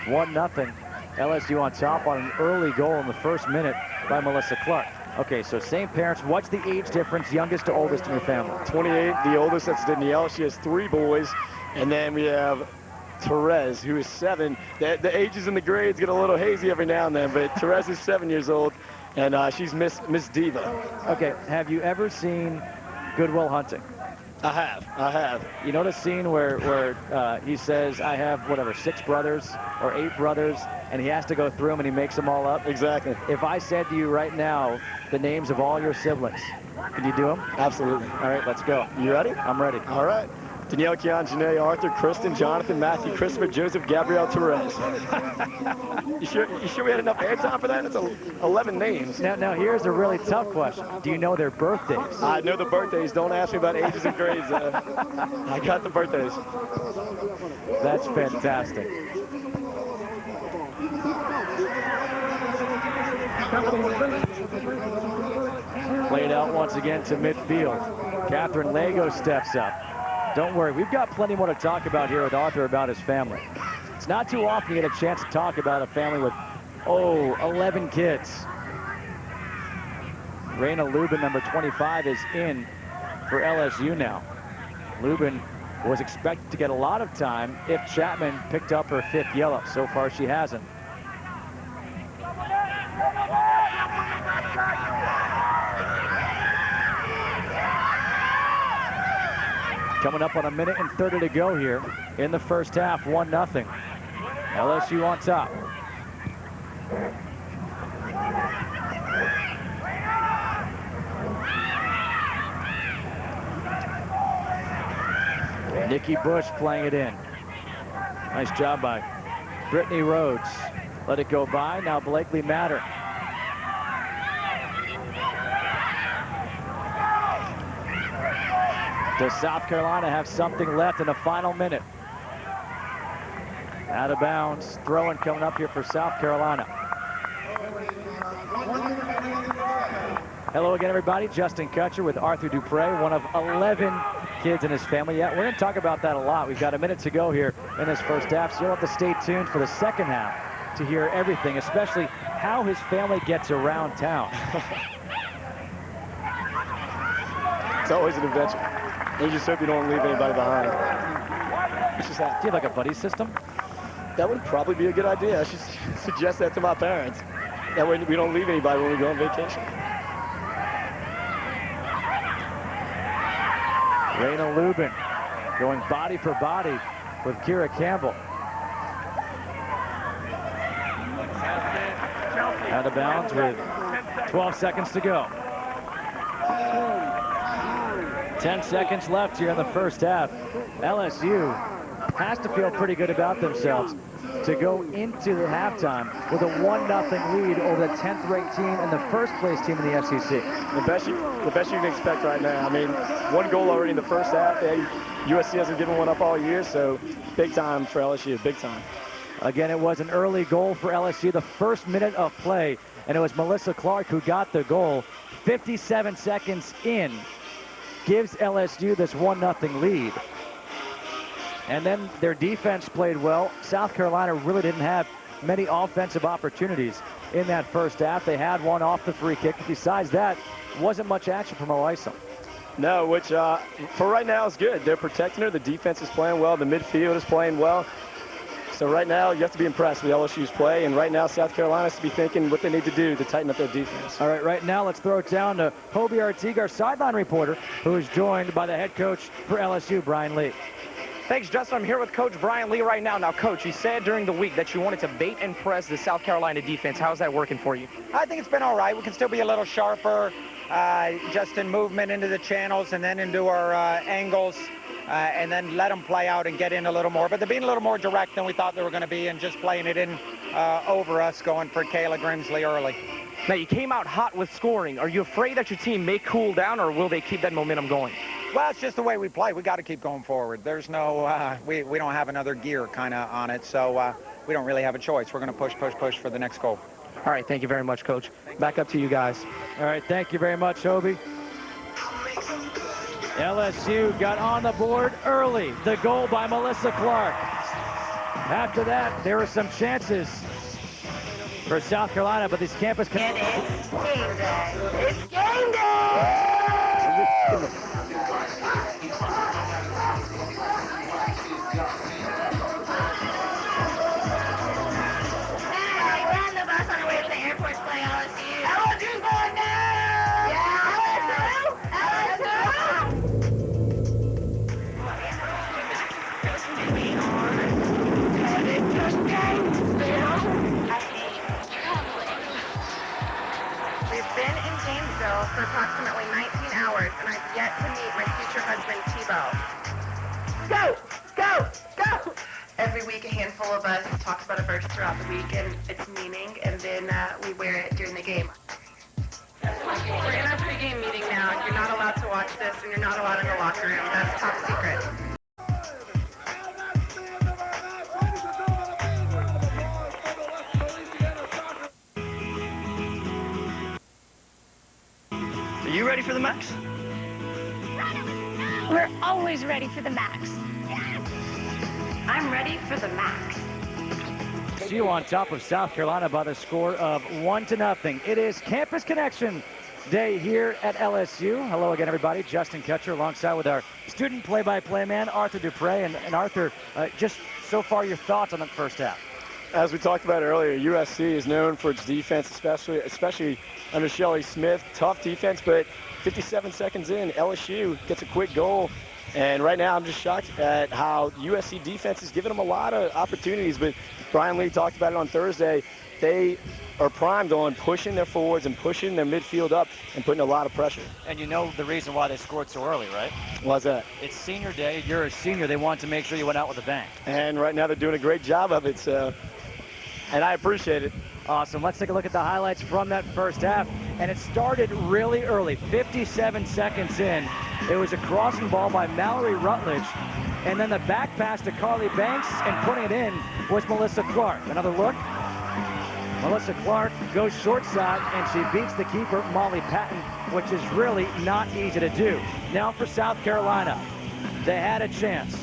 1-0. LSU on top on an early goal in the first minute by Melissa Clark. Okay, so same parents. What's the age difference, youngest to oldest in your family? 28, the oldest, that's Danielle. She has 3 boys. And then we have Therese, who is 7. The ages and the grades get a little hazy every now and then, but Therese is 7 years old, and she's Miss Diva. Okay, have you ever seen Good Will Hunting? I have. You know the scene where he says, I have, whatever, 6 brothers or 8 brothers, and he has to go through them and he makes them all up? Exactly. If I said to you right now the names of all your siblings, can you do them? Absolutely. All right, let's go. You ready? I'm ready. All right. Danielle, Keon, Janae, Arthur, Kristen, Jonathan, Matthew, Christopher, Joseph, Gabrielle, Therese. You sure we had enough airtime for that? That's 11 names. Now here's a really tough question. Do you know their birthdays? I know the birthdays. Don't ask me about ages and grades. I got the birthdays. That's fantastic. Played out once again to midfield. Catherine Lago steps up. Don't worry, we've got plenty more to talk about here with Arthur about his family. It's not too often you get a chance to talk about a family with, 11 kids. Raina Lubin, number 25, is in for LSU now. Lubin was expected to get a lot of time if Chapman picked up her 5th yellow. So far, she hasn't. Coming up on 1:30 to go here in the first half, 1-0. LSU on top. Nikki Bush playing it in. Nice job by Brittany Rhodes. Let it go by. Now Blakely Matter. Does South Carolina have something left in the final minute? Out of bounds. Throwing coming up here for South Carolina. Hello again, everybody. Justin Kutcher with Arthur Dupre, one of 11 kids in his family. Yeah, we're going to talk about that a lot. We've got a minute to go here in this first half, so you'll have to stay tuned for the second half to hear everything, especially how his family gets around town. It's always an adventure. You just hope you don't leave anybody behind. It's just that. Do you have like a buddy system? That would probably be a good idea. I should suggest that to my parents. That way we don't leave anybody when we go on vacation. Raina Lubin going body for body with Kira Campbell. Out of bounds with 12 seconds to go. 10 seconds left here in the first half. LSU has to feel pretty good about themselves to go into the halftime with a 1-0 lead over the 10th ranked team and the first place team in the SEC. The best you can expect right now. I mean, 1 goal already in the first half. USC hasn't given one up all year, so big time for LSU, big time. Again, it was an early goal for LSU, the first minute of play, and it was Melissa Clark who got the goal. 57 seconds in, gives LSU this 1-0 lead. And then their defense played well. South Carolina really didn't have many offensive opportunities in that first half. They had one off the free kick. Besides that, wasn't much action from Oisom. No, which for right now is good. They're protecting her. The defense is playing well. The midfield is playing well. So right now, you have to be impressed with LSU's play. And right now, South Carolina has to be thinking what they need to do to tighten up their defense. All right now, let's throw it down to Hobie Artigue, our sideline reporter, who is joined by the head coach for LSU, Brian Lee. Thanks, Justin. I'm here with Coach Brian Lee right now. Now, Coach, you said during the week that you wanted to bait and press the South Carolina defense. How's that working for you? I think it's been all right. We can still be a little sharper, just in movement into the channels and then into our angles, and then let them play out and get in a little more. But they're being a little more direct than we thought they were going to be and just playing it in over us, going for Kayla Grimsley early. Now, you came out hot with scoring. Are you afraid that your team may cool down, or will they keep that momentum going? Well, it's just the way we play. We got to keep going forward. There's no, we don't have another gear kind of on it, so we don't really have a choice. We're going to push for the next goal. All right, thank you very much, Coach. Back up to you guys. All right, thank you very much, Hobie. LSU got on the board early. The goal by Melissa Clark. After that, there were some chances for South Carolina, but these campus... And it's game day. It's game day! Hey, we're on the bus on the way to the airport to play LSU. LSU's going down! Yeah! LSU! We've been in Janesville for approximately 19 hours, and I've yet to meet my future husband, Tebow. full of us talks about a verse throughout the week and its meaning, and then we wear it during the game. We're in our pregame meeting now. You're not allowed to watch this, and you're not allowed in the locker room. That's top secret. Are you ready for the max? We're always ready for the max. I'm ready for the max. LSU on top of South Carolina by the score of 1-0. It is Campus Connection Day here at LSU. Hello again, everybody. Justin Kutcher alongside with our student play-by-play man, Arthur Dupre. And Arthur, just so far your thoughts on the first half. As we talked about earlier, USC is known for its defense, especially under Shelley Smith. Tough defense, but 57 seconds in, LSU gets a quick goal. And right now, I'm just shocked at how USC defense is giving them a lot of opportunities. But Brian Lee talked about it on Thursday. They are primed on pushing their forwards and pushing their midfield up and putting a lot of pressure. And you know the reason why they scored so early, right? Why's that? It's senior day. You're a senior. They want to make sure you went out with a bang. And right now, they're doing a great job of it. So, and I appreciate it. Awesome. Let's take a look at the highlights from that first half. And it started really early, 57 seconds in. It was a crossing ball by Mallory Rutledge. And then the back pass to Carly Banks and putting it in was Melissa Clark. Another look. Melissa Clark goes short side and she beats the keeper, Molly Patton, which is really not easy to do. Now for South Carolina. They had a chance.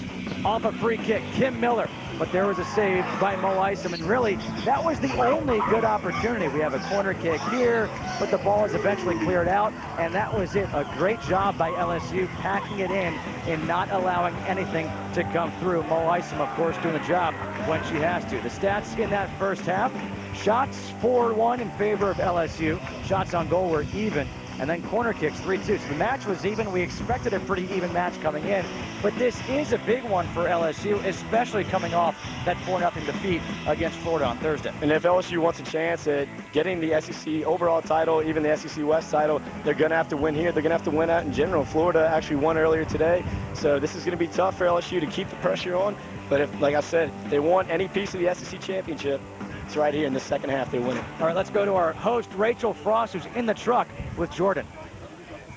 Off a free kick, Kim Miller. But there was a save by Mo Isom, and really, that was the only good opportunity. We have a corner kick here, but the ball is eventually cleared out, and that was it. A great job by LSU packing it in and not allowing anything to come through. Mo Isom, of course, doing the job when she has to. The stats in that first half, shots 4-1 in favor of LSU. Shots on goal were even. And then corner kicks 3-2. So the match was even. We expected a pretty even match coming in. But this is a big one for LSU, especially coming off that 4-0 defeat against Florida on Thursday. And if LSU wants a chance at getting the SEC overall title, even the SEC West title, they're going to have to win here. They're going to have to win out in general. Florida actually won earlier today. So this is going to be tough for LSU to keep the pressure on. But if, like I said, they want any piece of the SEC championship, it's right here in the second half they're winning. All right, let's go to our host, Rachel Frost, who's in the truck with Jordan.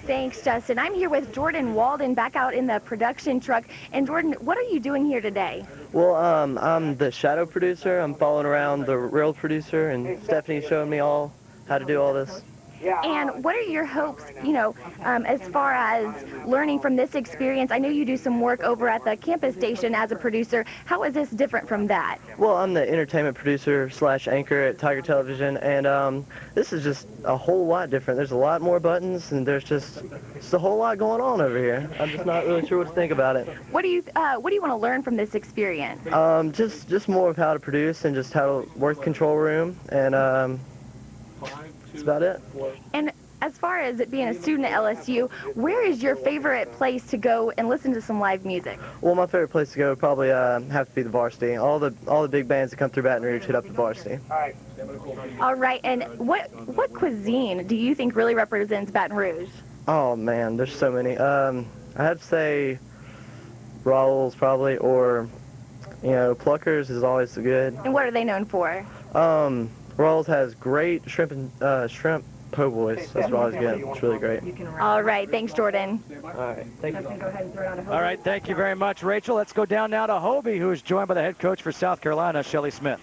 Thanks, Justin. I'm here with Jordan Walden back out in the production truck. And Jordan, what are you doing here today? Well, I'm the shadow producer. I'm following around the real producer, and Stephanie's showing me all how to do all this. And what are your hopes, as far as learning from this experience? I know you do some work over at the campus station as a producer. How is this different from that? Well, I'm the entertainment producer / anchor at Tiger Television, and this is just a whole lot different. There's a lot more buttons, and there's just a whole lot going on over here. I'm just not really sure what to think about it. What do you want to learn from this experience? Just more of how to produce and just how to work the control room, and that's about it. And as far as it being a student at LSU, where is your favorite place to go and listen to some live music? Well, my favorite place to go would probably have to be the Varsity. All the big bands that come through Baton Rouge hit up the Varsity. All right, and what cuisine do you think really represents Baton Rouge? Oh man, there's so many. I have to say Raoul's probably, or Pluckers is always good. And what are they known for? Raoul's has great shrimp po' boys. That's what I always get. It's really great. All right, thanks, Jordan. All right, thank you. All right, thank you very much, Rachel. Let's go down now to Hobie, who is joined by the head coach for South Carolina, Shelley Smith.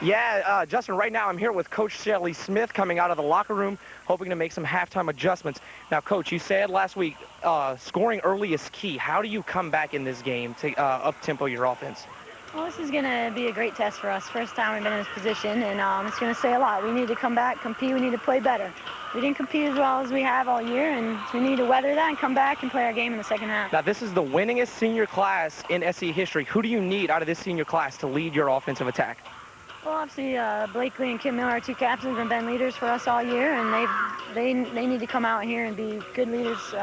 Yeah, Justin, right now I'm here with Coach Shelley Smith coming out of the locker room, hoping to make some halftime adjustments. Now, Coach, you said last week scoring early is key. How do you come back in this game to up-tempo your offense? Well, this is going to be a great test for us. First time we've been in this position, and it's going to say a lot. We need to come back, compete. We need to play better. We didn't compete as well as we have all year, and we need to weather that and come back and play our game in the second half. Now, this is the winningest senior class in SC history. Who do you need out of this senior class to lead your offensive attack? Well, obviously, Blakely and Kim Miller are two captains, have been leaders for us all year, and they need to come out here and be good leaders,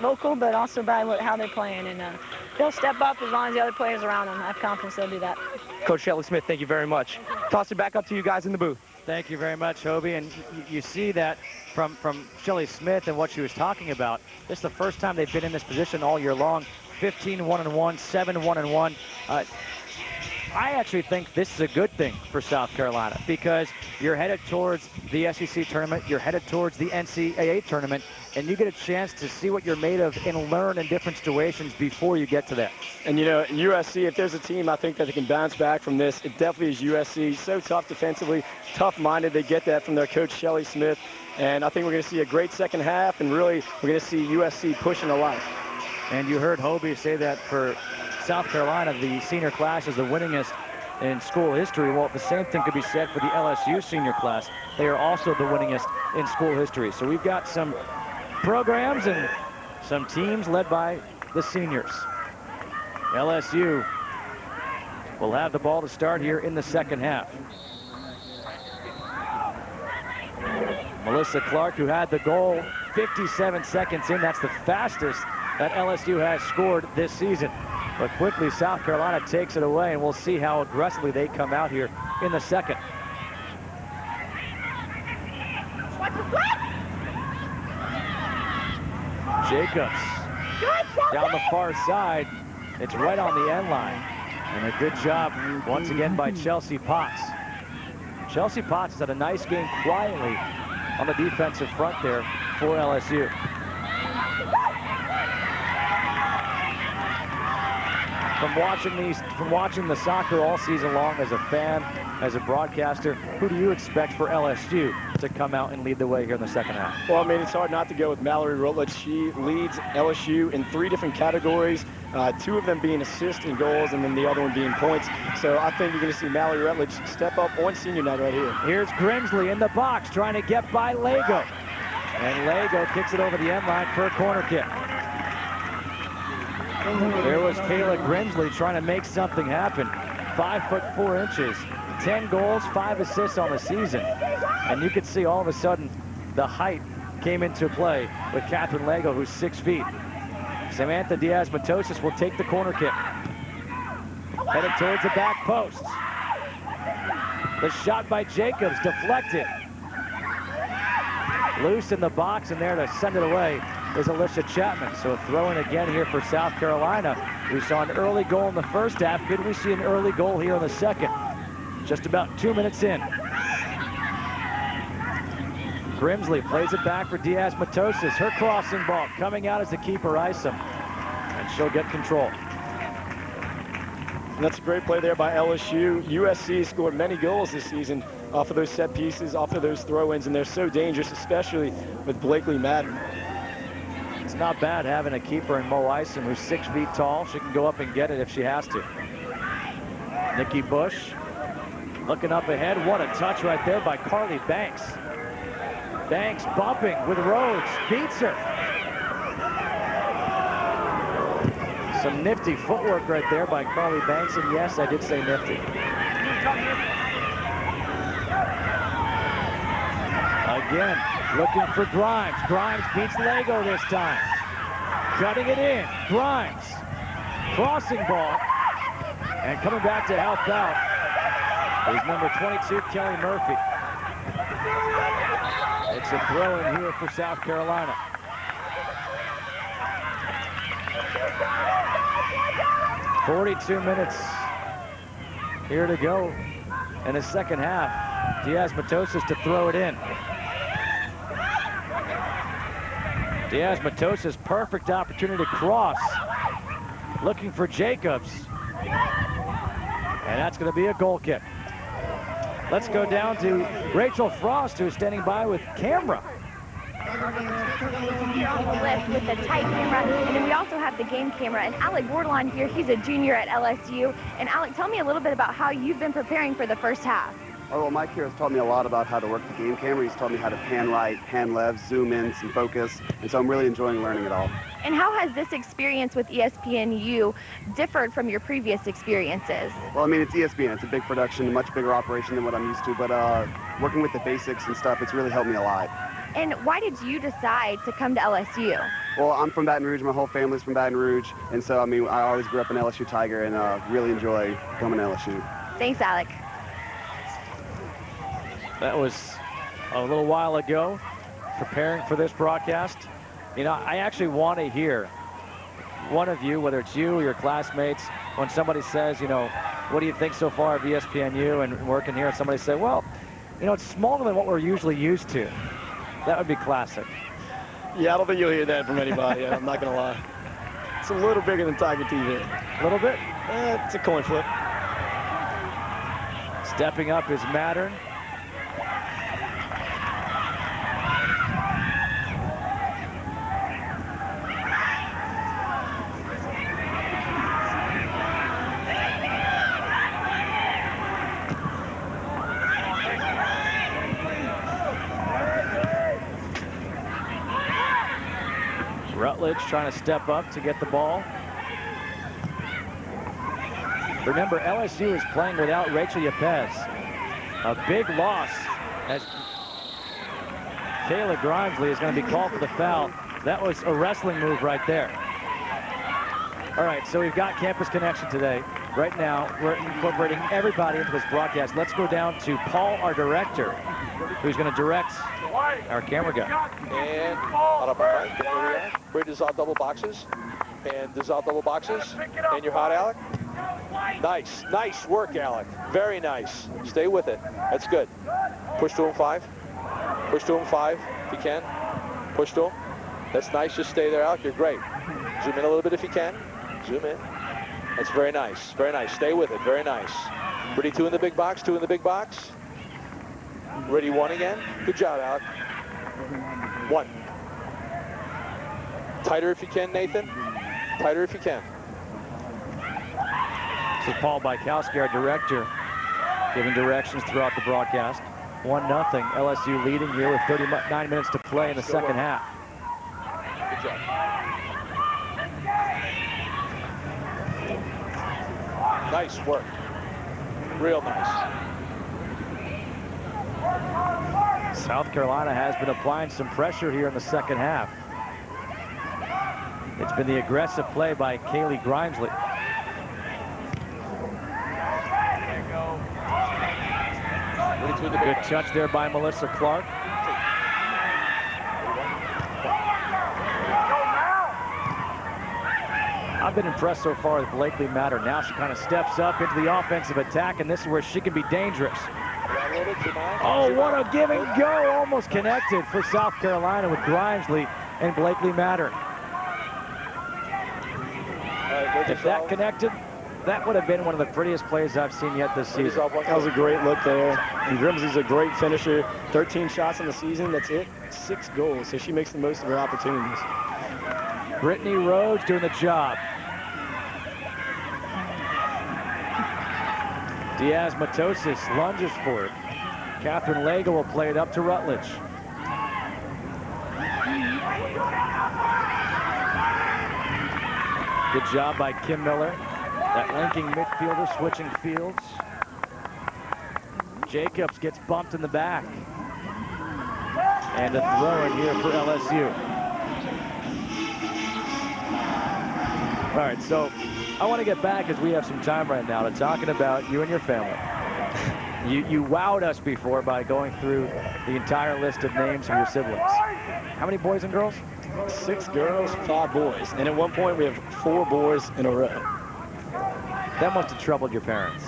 local, but also by how they're playing. And they'll step up as long as the other players around them. I have confidence they'll do that. Coach Shelley Smith, thank you very much. Toss it back up to you guys in the booth. Thank you very much, Hobie. And you see that from Shelley Smith and what she was talking about. This is the first time they've been in this position all year long. 15-1-1, 7-1-1. I actually think this is a good thing for South Carolina because you're headed towards the SEC tournament, you're headed towards the NCAA tournament, and you get a chance to see what you're made of and learn in different situations before you get to that. And, you know, USC, if there's a team I think that they can bounce back from this, it definitely is USC. So tough defensively, tough-minded. They get that from their coach, Shelley Smith. And I think we're going to see a great second half, and really we're going to see USC pushing a lot. And you heard Hobie say that for South Carolina, the senior class is the winningest in school history. Well, the same thing could be said for the LSU senior class. They are also the winningest in school history. So we've got some programs and some teams led by the seniors. LSU will have the ball to start here in the second half. Melissa Clark, who had the goal 57 seconds in. That's the fastest that LSU has scored this season. But quickly, South Carolina takes it away, and we'll see how aggressively they come out here in the second. Jacobs down the far side. It's right on the end line. And a good job once again by Chelsea Potts. Chelsea Potts has had a nice game quietly on the defensive front there for LSU. From watching the soccer all season long as a fan, as a broadcaster, who do you expect for LSU to come out and lead the way here in the second half? Well, I mean, it's hard not to go with Mallory Rutledge. She leads LSU in 3 different categories, 2 of them being assists and goals, and then the other one being points. So I think you're going to see Mallory Rutledge step up on senior night right here. Here's Grimsley in the box trying to get by Lago. And Lago kicks it over the end line for a corner kick. There was Kayla Grimsley trying to make something happen. 5'4", 10 goals, 5 assists on the season. And you could see all of a sudden the height came into play with Catherine Lago, who's 6 feet. Samantha Diaz-Matosis will take the corner kick. Headed towards the back post. The shot by Jacobs deflected. Loose in the box, and there to send it away is Alicia Chapman. So a throw-in again here for South Carolina. We saw an early goal in the first half. Could we see an early goal here in the second? Just about 2 minutes in. Grimsley plays it back for Diaz-Matosis. Her crossing ball coming out as the keeper, Isom. And she'll get control. And that's a great play there by LSU. USC scored many goals this season off of those set pieces, off of those throw-ins, and they're so dangerous, especially with Blakely Madden. It's not bad having a keeper in Mo Isom, who's 6 feet tall. She can go up and get it if she has to. Nikki Bush looking up ahead. What a touch right there by Carly Banks. Banks bumping with Rhodes, beats her. Some nifty footwork right there by Carly Banks, and yes, I did say nifty. Again, looking for Grimes. Grimes beats Lago this time. Cutting it in, Grimes. Crossing ball, and coming back to help out is number 22, Kelly Murphy. It's a throw-in here for South Carolina. .42 minutes here to go in the second half. Diaz-Matosis to throw it in. Diaz-Matosis, perfect opportunity to cross. Looking for Jacobs. And that's going to be a goal kick. Let's go down to Rachel Frost, who's standing by with camera. Lift with the tight camera, and then we also have the game camera. And Alec Bordelon here, he's a junior at LSU. And Alec, tell me a little bit about how you've been preparing for the first half. Oh, well, Mike here has taught me a lot about how to work the game camera. He's taught me how to pan right, pan left, zoom in, some focus, and so I'm really enjoying learning it all. And how has this experience with ESPNU differed from your previous experiences? Well, I mean, it's ESPN. It's a big production, a much bigger operation than what I'm used to, but working with the basics and stuff, it's really helped me a lot. And why did you decide to come to LSU? Well, I'm from Baton Rouge. My whole family's from Baton Rouge, and so, I mean, I always grew up an LSU Tiger and really enjoy coming to LSU. Thanks, Alec. That was a little while ago, preparing for this broadcast. You know, I actually want to hear one of you, whether it's you or your classmates, when somebody says, you know, what do you think so far of ESPNU and working here? And somebody say, well, you know, it's smaller than what we're usually used to. That would be classic. Yeah, I don't think you'll hear that from anybody. I'm not going to lie. It's a little bigger than Tiger TV. A little bit? It's a coin flip. Stepping up is Mattern. Rutledge trying to step up to get the ball. Remember, LSU is playing without Rachel Yepez. A big loss as Kayla Grimesley is going to be called for the foul. That was a wrestling move right there. All right, so we've got Campus Connection today. Right now, we're incorporating everybody into this broadcast. Let's go down to Paul, our director, who's going to direct our camera guy. And out of our right, there we are. Ready to dissolve double boxes. And dissolve double boxes. And you're hot, Alec? Nice. Nice work, Alec. Very nice. Stay with it. That's good. Push to him 5. Push to him 5 if you can. Push to him. That's nice. Just stay there, Alec. You're great. Zoom in a little bit if you can. Zoom in. That's very nice. Very nice. Stay with it. Very nice. Ready 2 in the big box. 2 in the big box. Ready 1 again. Good job, Alec. 1. Tighter if you can, Nathan. Tighter if you can. This is Paul Bykowski, our director, giving directions throughout the broadcast. 1-0. LSU leading here with 39 minutes to play in the second half. Good job. Nice work. Real nice. South Carolina has been applying some pressure here in the second half. It's been the aggressive play by Kaylee Grimesley. Good touch there by Melissa Clark. I've been impressed so far with Blakely Matter. Now she kind of steps up into the offensive attack, and this is where she can be dangerous. Oh, what a give and go. Almost connected for South Carolina with Grimesley and Blakely Matter. If that connected, that would have been one of the prettiest plays I've seen yet this season. That was a great look there. And Grimsley's a great finisher. 13 shots in the season. That's it. 6 goals. So she makes the most of her opportunities. Brittany Rhodes doing the job. Diaz Matosis lunges for it. Catherine Lega will play it up to Rutledge. Good job by Kim Miller. That linking midfielder switching fields. Jacobs gets bumped in the back. And a throw in here for LSU. All right, so I want to get back, as we have some time right now, to talking about you and your family. You wowed us before by going through the entire list of names of your siblings. How many boys and girls? 6 girls, 5 boys. And at one point, we have 4 boys in a row. That must have troubled your parents.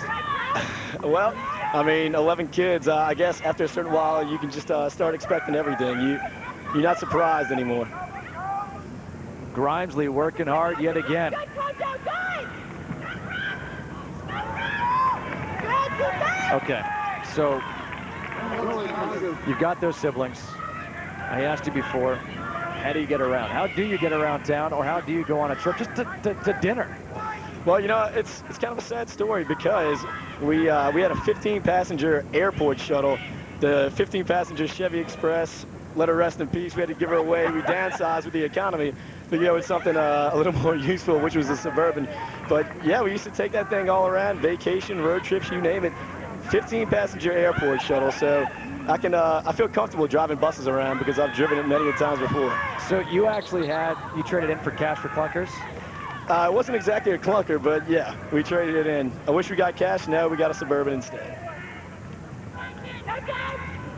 Well, I mean, 11 kids. I guess after a certain while, you can just start expecting everything. You're not surprised anymore. Grimesley working hard yet again. Okay, so you've got those siblings. I asked you before, how do you get around? How do you get around town, or how do you go on a trip just to dinner? Well, you know, it's kind of a sad story because we had a 15-passenger airport shuttle. The 15-passenger Chevy Express, let her rest in peace. We had to give her away. We downsized with the economy to go with something a little more useful, which was a Suburban. But yeah, we used to take that thing all around, vacation, road trips, you name it. 15-passenger airport shuttle, so I feel comfortable driving buses around because I've driven it many times before. So you actually you traded in for cash for clunkers? It wasn't exactly a clunker, but yeah, we traded it in. I wish we got cash. No, we got a Suburban instead.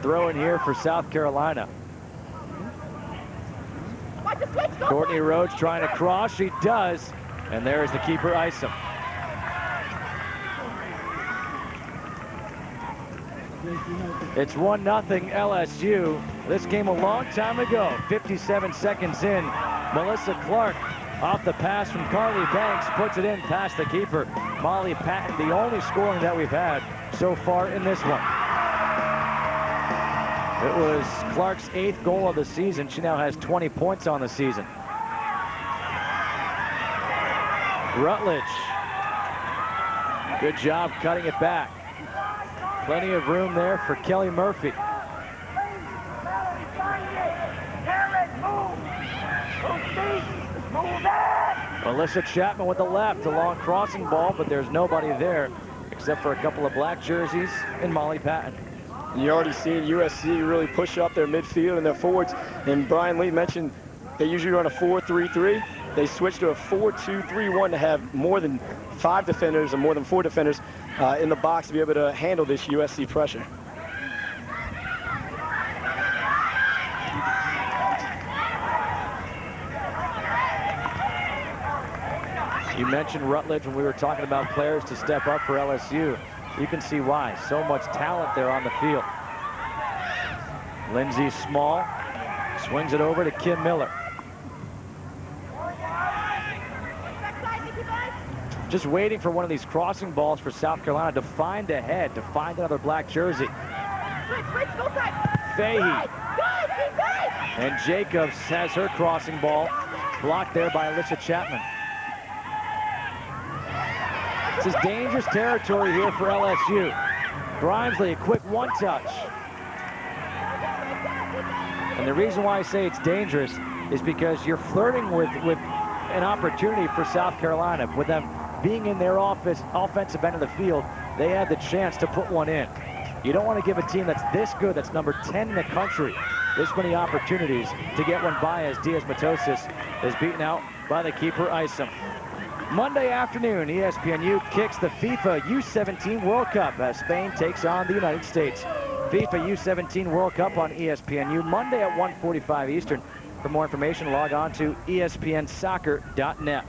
Throw in here for South Carolina. Courtney Rhodes trying to cross. She does. And there's the keeper, Isom. It's 1-0 LSU. This came a long time ago. 57 seconds in. Melissa Clark off the pass from Carly Banks puts it in past the keeper. Molly Patton, the only scoring that we've had so far in this one. It was Clark's 8th goal of the season. She now has 20 points on the season. Rutledge. Good job cutting it back. Plenty of room there for Kelly Murphy. Melissa Chapman with the left, a long crossing ball, but there's nobody there except for a couple of black jerseys and Molly Patton. You already seen USC really push up their midfield and their forwards. And Brian Lee mentioned they usually run a 4-3-3. They switched to a 4-2-3-1 to have more than 5 defenders or more than 4 defenders in the box to be able to handle this USC pressure. You mentioned Rutledge when we were talking about players to step up for LSU. You can see why. So much talent there on the field. Lindsay Small swings it over to Kim Miller. Just waiting for one of these crossing balls for South Carolina to find a head, to find another black jersey. Fahey. And Jacobs has her crossing ball blocked there by Alyssa Chapman. This is dangerous territory here for LSU. Grimesley, a quick one-touch. And the reason why I say it's dangerous is because you're flirting with an opportunity for South Carolina. With them being in their offensive end of the field, they had the chance to put one in. You don't want to give a team that's this good, that's number 10 in the country, this many opportunities to get one by as Diaz-Matosis is beaten out by the keeper, Isom. Monday afternoon, ESPNU kicks the FIFA U17 World Cup as Spain takes on the United States. FIFA U17 World Cup on ESPNU Monday at 1:45 Eastern. For more information, log on to espnsoccer.net.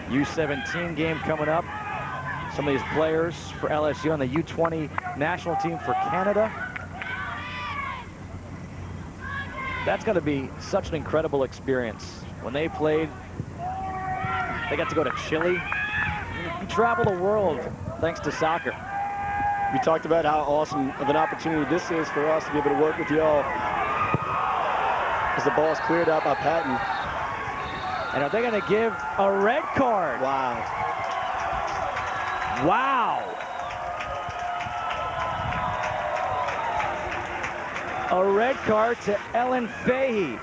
U17 game coming up. Some of these players for LSU on the U20 national team for Canada. That's going to be such an incredible experience. When they played, they got to go to Chile. You travel the world thanks to soccer. We talked about how awesome of an opportunity this is for us to be able to work with y'all. As the ball's cleared out by Patton. And are they going to give a red card? Wow. Wow. A red card to Ellen Fahey.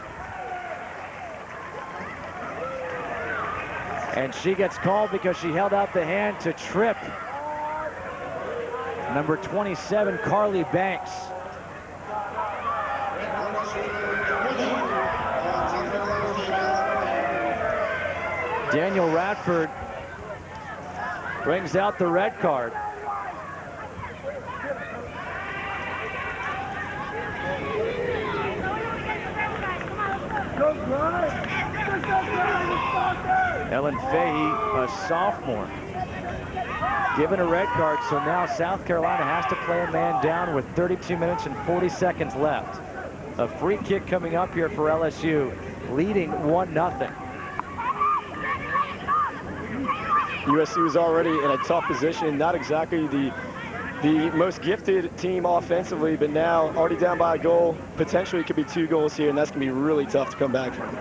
And she gets called because she held out the hand to trip number 27, Carly Banks. Daniel Radford brings out the red card. Ellen Fahey, a sophomore, given a red card, so now South Carolina has to play a man down with 32 minutes and 40 seconds left. A free kick coming up here for LSU, leading 1-0. USC was already in a tough position, not exactly the most gifted team offensively, but now already down by a goal. Potentially it could be 2 goals here, and that's going to be really tough to come back from.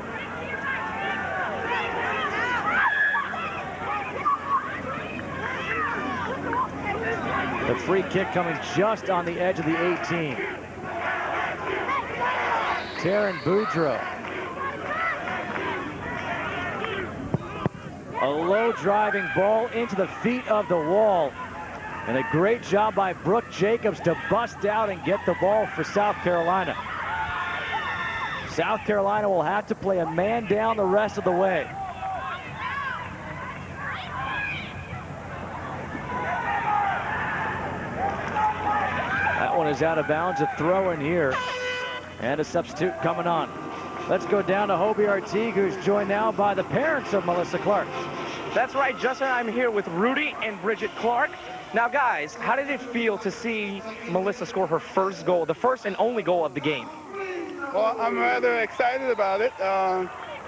The free kick coming just on the edge of the 18. Taryn Boudreaux. A low driving ball into the feet of the wall. And a great job by Brooke Jacobs to bust out and get the ball for South Carolina. South Carolina will have to play a man down the rest of the way. That one is out of bounds. A throw in here. And a substitute coming on. Let's go down to Hobie Artigue, who's joined now by the parents of Melissa Clark. That's right, Justin. I'm here with Rudy and Bridget Clark. Now, guys, how did it feel to see Melissa score her first goal, the first and only goal of the game? Well, I'm rather excited about it.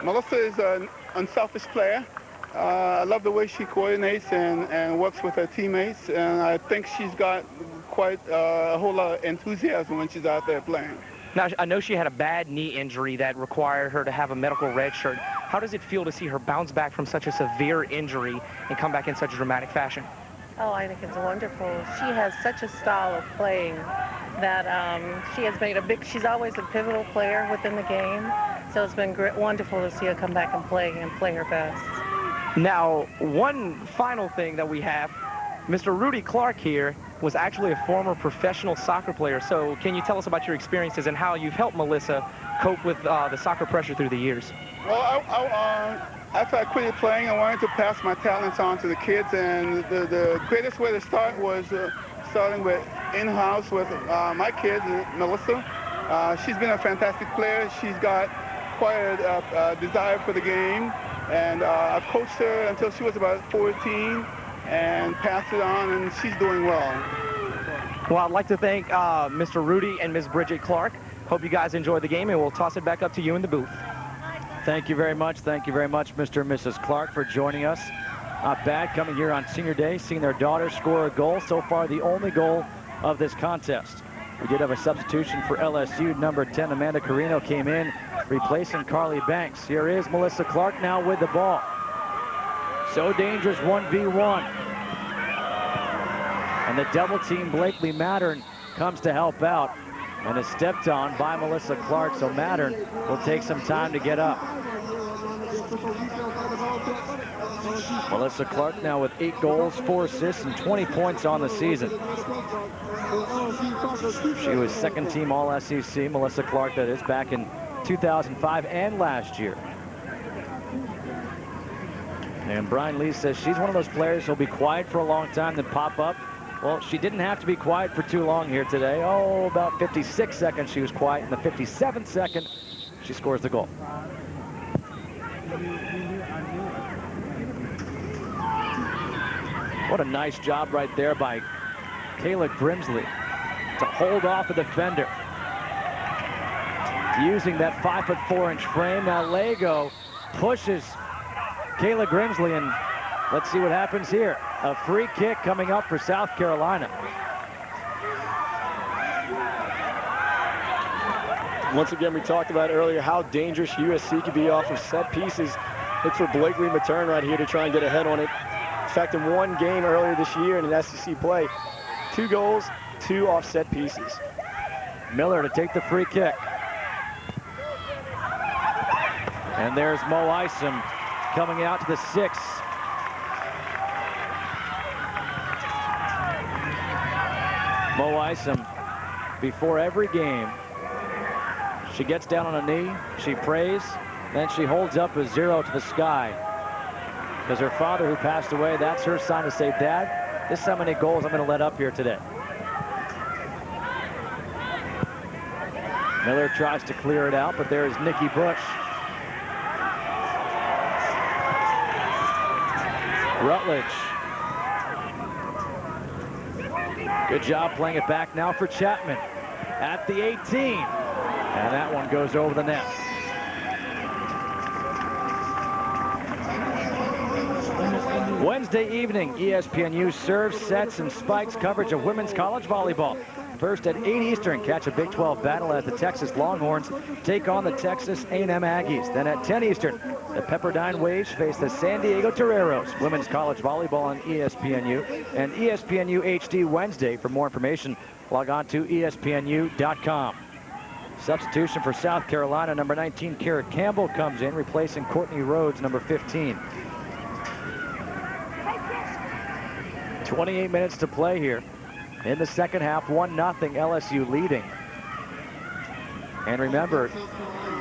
Melissa is an unselfish player. I love the way she coordinates and works with her teammates, and I think she's got quite a whole lot of enthusiasm when she's out there playing. Now, I know she had a bad knee injury that required her to have a medical red shirt. How does it feel to see her bounce back from such a severe injury and come back in such a dramatic fashion? Oh, I think it's wonderful. She has such a style of playing that she has made she's always a pivotal player within the game. So it's been wonderful to see her come back and play her best. Now, one final thing that we have, Mr. Rudy Clark here was actually a former professional soccer player. So can you tell us about your experiences and how you've helped Melissa cope with the soccer pressure through the years? Well, after I quit playing, I wanted to pass my talents on to the kids, and the greatest way to start was starting with in-house with my kids, Melissa. She's been a fantastic player. She's got quite a desire for the game, and I coached her until she was about 14 and passed it on, and she's doing well. Well, I'd like to thank Mr. Rudy and Ms. Bridget Clark. Hope you guys enjoyed the game, and we'll toss it back up to you in the booth. Thank you very much. Thank you very much, Mr. and Mrs. Clark, for joining us. Not bad coming here on Senior Day, seeing their daughter score a goal. So far, the only goal of this contest. We did have a substitution for LSU. Number 10, Amanda Carino, came in, replacing Carly Banks. Here is Melissa Clark now with the ball. So dangerous, 1v1. And the double team, Blakely Mattern comes to help out. And is stepped on by Melissa Clark, so Mattern will take some time to get up. Melissa Clark now with 8 goals, 4 assists, and 20 points on the season. She was second team All-SEC, Melissa Clark that is, back in 2005 and last year. And Brian Lee says she's one of those players who'll be quiet for a long time, then pop up. Well, she didn't have to be quiet for too long here today. Oh, about 56 seconds she was quiet. In the 57th second, she scores the goal. What a nice job right there by Kayla Grimsley to hold off a defender. Using that 5'4" frame. Now Lego pushes Kayla Grimsley, and let's see what happens here. A free kick coming up for South Carolina. Once again, we talked about earlier how dangerous USC could be off of set pieces. Look for Blakely Mattern right here to try and get ahead on it. In fact, in one game earlier this year in an SEC play, 2 goals, 2 off set pieces. Miller to take the free kick. And there's Mo Isom coming out to the 6. Mo Isom, before every game, she gets down on a knee, she prays, then she holds up a 0 to the sky. Because her father, who passed away, that's her sign to say, Dad, this is how many goals I'm going to let up here today. Miller tries to clear it out, but there is Nikki Bush. Rutledge. Good job playing it back now for Chapman at the 18. And that one goes over the net. Wednesday evening, ESPNU serves, sets, and spikes coverage of women's college volleyball. First at 8 Eastern, catch a Big 12 battle as the Texas Longhorns take on the Texas A&M Aggies. Then at 10 Eastern, the Pepperdine Waves face the San Diego Toreros. Women's college volleyball on ESPNU and ESPNU HD Wednesday. For more information, log on to ESPNU.com. Substitution for South Carolina, number 19, Kara Campbell comes in, replacing Courtney Rhodes, number 15. 28 minutes to play here. In the second half, 1-0 LSU leading. And remember,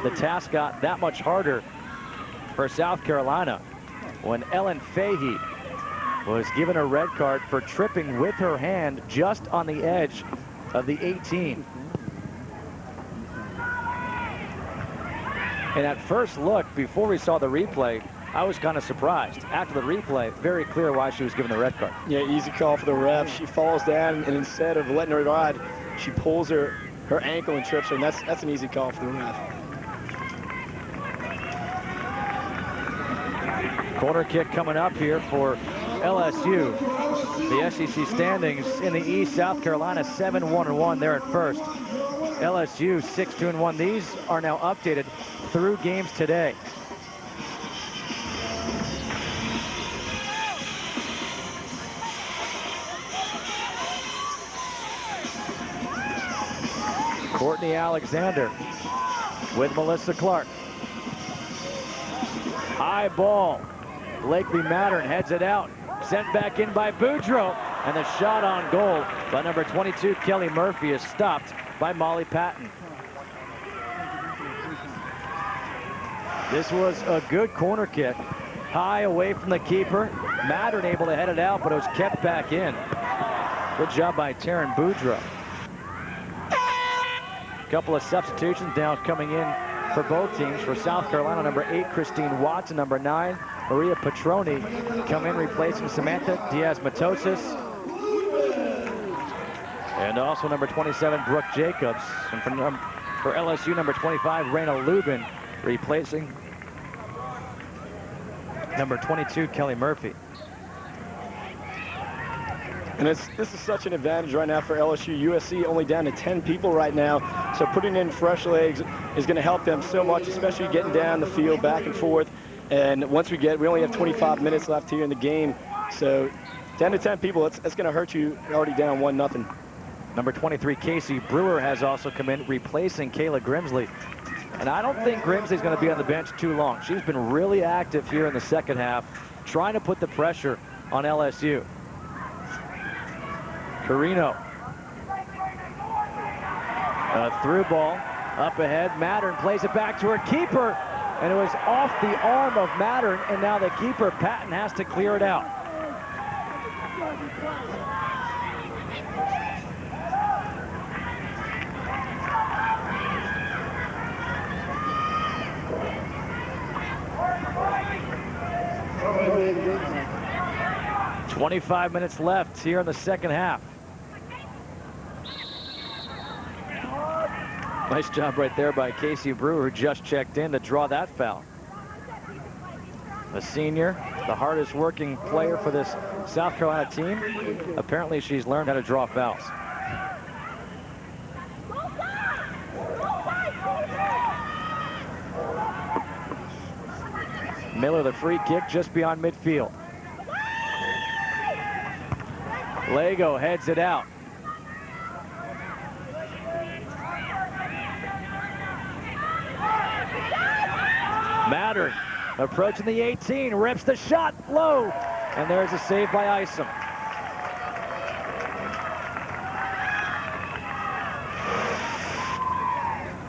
the task got that much harder for South Carolina when Ellen Fahey was given a red card for tripping with her hand just on the edge of the 18. And at first look, before we saw the replay, I was kind of surprised. After the replay, very clear why she was given the red card. Yeah, easy call for the ref. She falls down, and instead of letting her ride, she pulls her ankle and trips her, and that's an easy call for the ref. Corner kick coming up here for LSU. The SEC standings in the East, South Carolina 7-1-1 there at first. LSU 6-2-1. These are now updated through games today. Courtney Alexander with Melissa Clark. High ball. Blakely Mattern heads it out. Sent back in by Boudreaux. And the shot on goal by number 22, Kelly Murphy, is stopped by Molly Patton. This was a good corner kick. High away from the keeper. Mattern able to head it out, but it was kept back in. Good job by Taryn Boudreaux. A couple of substitutions now coming in for both teams. For South Carolina, number 8, Christine Watts, and number 9, Maria Petroni, come in replacing Samantha Diaz-Matosis. And also number 27, Brooke Jacobs. And for LSU, number 25, Raina Lubin, replacing number 22, Kelly Murphy. And this is such an advantage right now for LSU. USC only down to 10 people right now. So putting in fresh legs is going to help them so much, especially getting down the field back and forth. And once we only have 25 minutes left here in the game. So 10 to 10 people, it's going to hurt you. You're already down 1-0. Number 23, Casey Brewer, has also come in, replacing Kayla Grimsley. And I don't think Grimsley's going to be on the bench too long. She's been really active here in the second half, trying to put the pressure on LSU. Carino. A through ball up ahead. Mattern plays it back to her keeper, and it was off the arm of Mattern, and now the keeper, Patton, has to clear it out. Oh, 25 minutes left here in the second half. Nice job right there by Casey Brewer, who just checked in to draw that foul. A senior, the hardest working player for this South Carolina team. Apparently she's learned how to draw fouls. Miller, the free kick just beyond midfield. Lego heads it out. Mattern approaching the 18, rips the shot low, and there's a save by Isom.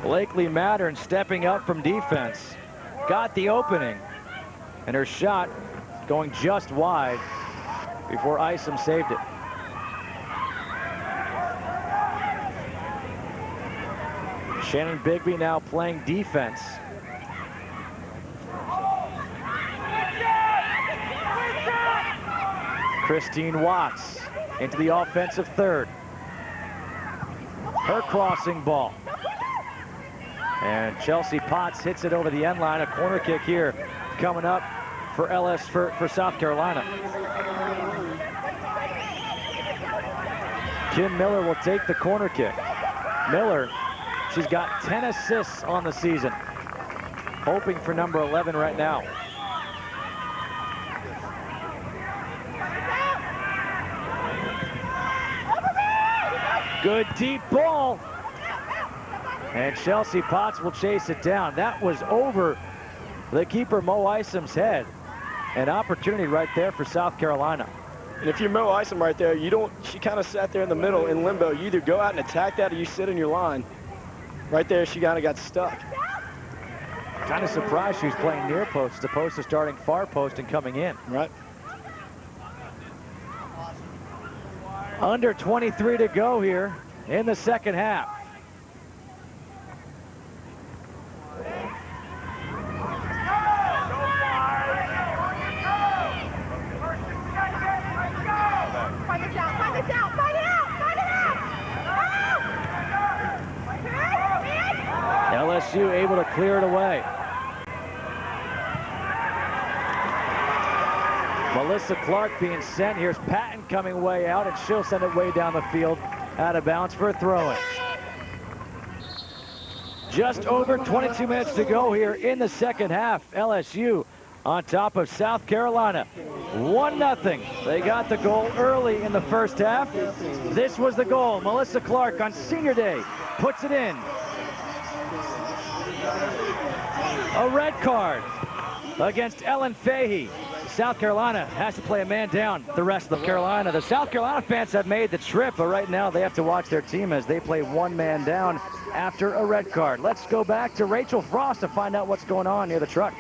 Blakely Mattern stepping up from defense, got the opening, and her shot going just wide before Isom saved it. Shannon Bigby now playing defense. Christine Watts into the offensive third. Her crossing ball. And Chelsea Potts hits it over the end line. A corner kick here coming up for for South Carolina. Kim Miller will take the corner kick. Miller, she's got 10 assists on the season. Hoping for number 11 right now. Good deep ball. And Chelsea Potts will chase it down. That was over the keeper, Mo Isom's head. An opportunity right there for South Carolina. And if you're Mo Isom right there, she kind of sat there in the middle in limbo. You either go out and attack that or you sit in your line. Right there, she kind of got stuck. Kind of surprised she was playing near post as opposed to starting far post and coming in. Right. Under 23 to go here in the second half. LSU able to clear it away. Melissa Clark being sent. Here's Patton coming way out, and she'll send it way down the field out of bounds for a throw-in. Just over 22 minutes to go here in the second half. LSU on top of South Carolina. 1-0. They got the goal early in the first half. This was the goal. Melissa Clark on senior day puts it in. A red card against Ellen Fahey. South Carolina has to play a man down the rest of Carolina. The South Carolina fans have made the trip, but right now they have to watch their team as they play one man down after a red card. Let's go back to Rachel Frost to find out what's going on near the truck.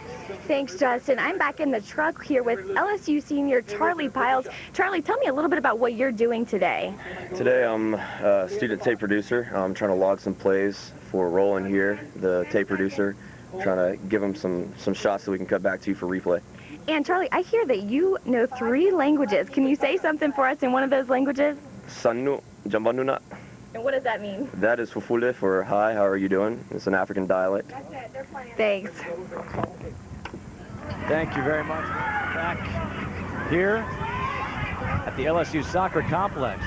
Thanks, Justin. I'm back in the truck here with LSU senior Charlie Piles. Charlie, tell me a little bit about what you're doing today. Today I'm a student tape producer. I'm trying to log some plays for Roland here, the tape producer, trying to give him some shots so we can cut back to you for replay. And Charlie, I hear that you know 3 languages. Can you say something for us in one of those languages? Sannu Jambanuna. And what does that mean? That is Fufule for hi, how are you doing? It's an African dialect. That's it. They're playing. Thanks. Thank you very much. Back here at the LSU soccer complex.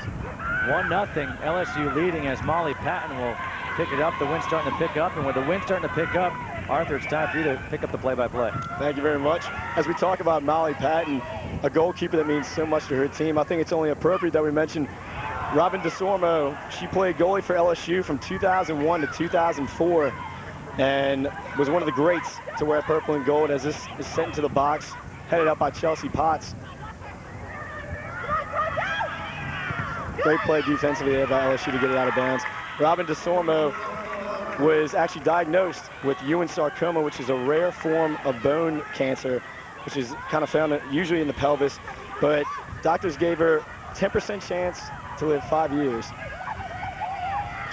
1-0, LSU leading as Molly Patton will pick it up. The wind's starting to pick up, and with the wind starting to pick up, Arthur, it's time for you to pick up the play-by-play. Thank you very much. As we talk about Molly Patton, a goalkeeper that means so much to her team, I think it's only appropriate that we mention Robin DeSormo. She played goalie for LSU from 2001 to 2004 and was one of the greats to wear purple and gold as this is sent into the box, headed up by Chelsea Potts. Great play defensively there by LSU to get it out of bounds. Robin DeSormo was actually diagnosed with Ewing sarcoma, which is a rare form of bone cancer, which is kind of found usually in the pelvis. But doctors gave her 10% chance to live 5 years.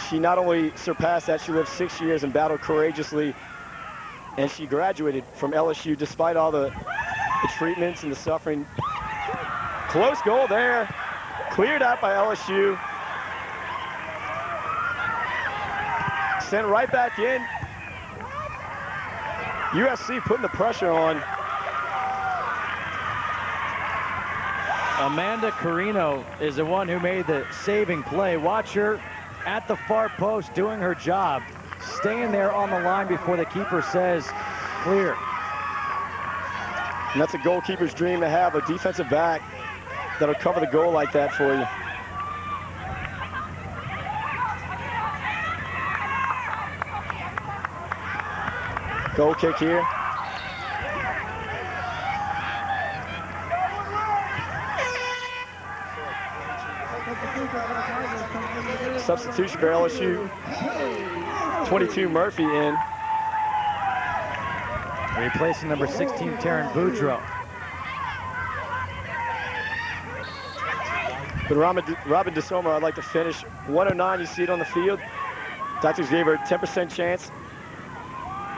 She not only surpassed that, she lived 6 years and battled courageously, and she graduated from LSU despite all the treatments and the suffering. Close goal there, cleared out by LSU. Sent right back in. USC putting the pressure on. Amanda Carino is the one who made the saving play. Watch her at the far post doing her job, staying there on the line before the keeper says clear. And that's a goalkeeper's dream, to have a defensive back that'll cover the goal like that for you. Goal kick here. Substitution for LSU. 22 Murphy in. Replacing number 16, Taryn Boudreaux. But Robin DeSormo, I'd like to finish. 109, you see it on the field. Doctors gave her a 10% chance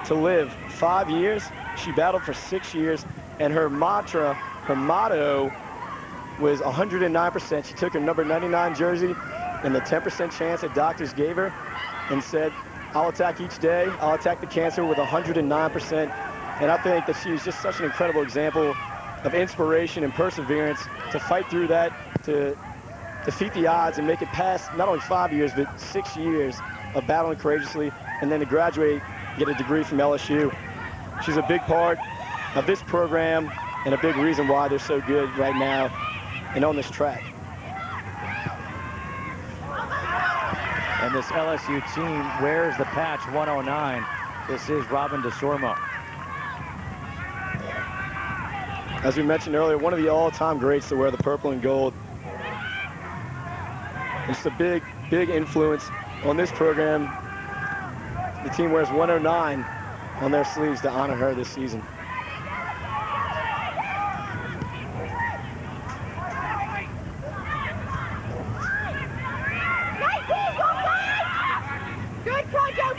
to live 5 years. She battled for 6 years, and her motto was 109%. She took her number 99 jersey and the 10% chance that doctors gave her and said, I'll attack each day. I'll attack the cancer with 109%. And I think that she is just such an incredible example of inspiration and perseverance to fight through that, to defeat the odds and make it past not only 5 years, but 6 years of battling courageously, and then to graduate, get a degree from LSU. She's a big part of this program and a big reason why they're so good right now and on this track. And this LSU team wears the patch 109. This is Robin DeSormo. As we mentioned earlier, one of the all-time greats to wear the purple and gold. It's a big, big influence on this program. The team wears 109 on their sleeves to honor her this season.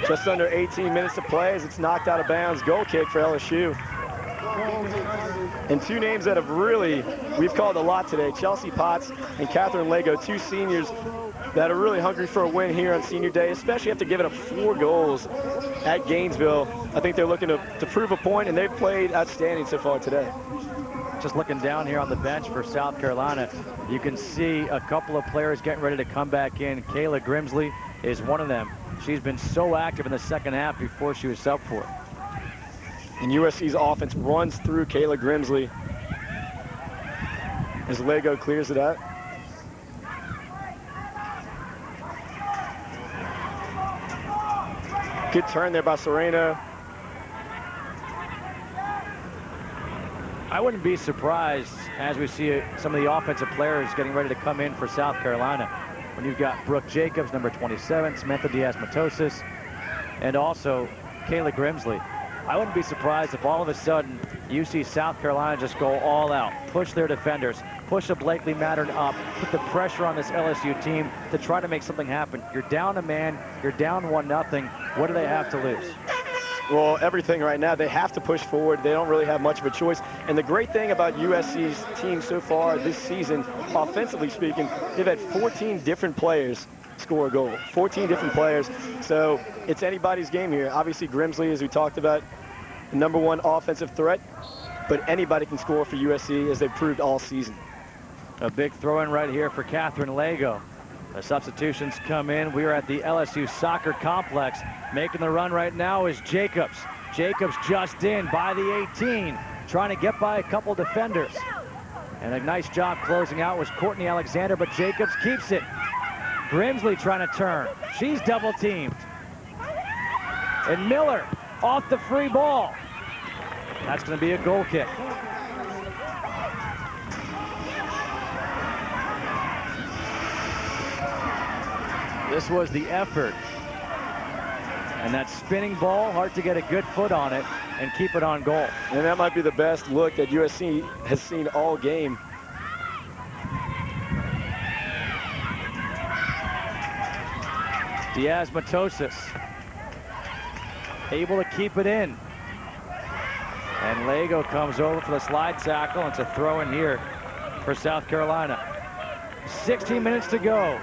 Just under 18 minutes to play as it's knocked out of bounds. Goal kick for LSU. And two names that have really, we've called a lot today, Chelsea Potts and Catherine Lego, two seniors that are really hungry for a win here on senior day, especially after giving up 4 goals at Gainesville. I think they're looking to prove a point, and they've played outstanding so far today. Just looking down here on the bench for South Carolina, you can see a couple of players getting ready to come back in. Kayla Grimsley is one of them. She's been so active in the second half before she was subbed for. And USC's offense runs through Kayla Grimsley as Lego clears it out. Good turn there by Serena. I wouldn't be surprised as we see some of the offensive players getting ready to come in for South Carolina. When you've got Brooke Jacobs, number 27, Samantha Diaz-Matosis, and also Kayla Grimsley. I wouldn't be surprised if all of a sudden you see South Carolina just go all out, push their defenders, push a Blakely Mattern up, put the pressure on this LSU team to try to make something happen. You're down a man, you're down 1-0. What do they have to lose? Well, everything right now. They have to push forward. They don't really have much of a choice. And the great thing about USC's team so far this season, offensively speaking, they've had 14 different players score a goal. 14 different players. So it's anybody's game here. Obviously, Grimsley, as we talked about, the #1 offensive threat. But anybody can score for USC, as they've proved all season. A big throw-in right here for Catherine Lego. The substitutions come in. We are at the LSU soccer complex. Making the run right now is Jacobs. Jacobs just in by the 18, trying to get by a couple defenders. And a nice job closing out was Courtney Alexander, but Jacobs keeps it. Grimsley trying to turn. She's double teamed. And Miller off the free ball. That's going to be a goal kick. This was the effort. And that spinning ball, hard to get a good foot on it and keep it on goal. And that might be the best look that USC has seen all game. Diaz-Matosis able to keep it in. And Lego comes over for the slide tackle. It's a throw in here for South Carolina. 16 minutes to go.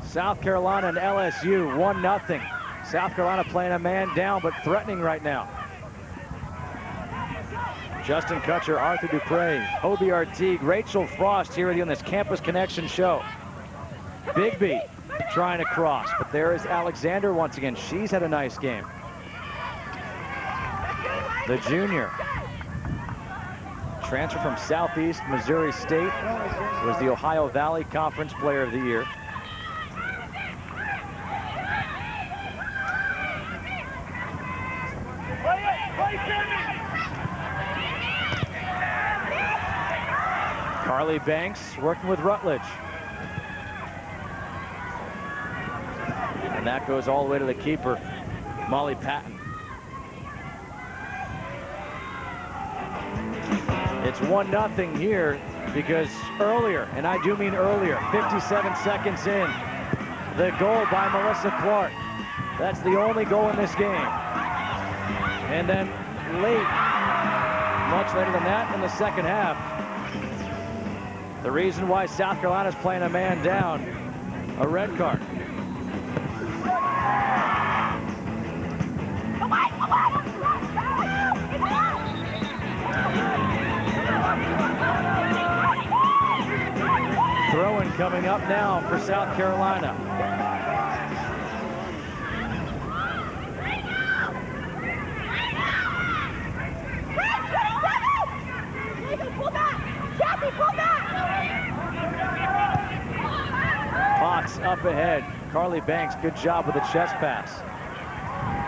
South Carolina and LSU 1-0. South Carolina playing a man down, but threatening right now. Justin Kutcher, Arthur Dupre, Hobie Artigue, Rachel Frost here with you on this Campus Connection show. Bigby trying to cross, but there is Alexander once again. She's had a nice game. The junior. Transfer from Southeast Missouri State. Was the Ohio Valley Conference Player of the Year. Carly Banks working with Rutledge. And that goes all the way to the keeper, Molly Patton. It's 1-0 here because earlier, and I do mean earlier, 57 seconds in, the goal by Melissa Clark. That's the only goal in this game. And then late, much later than that in the second half, the reason why South Carolina's playing a man down, a red card. Throw-in coming up now for South Carolina. Potts up ahead. Carly Banks, good job with the chest pass.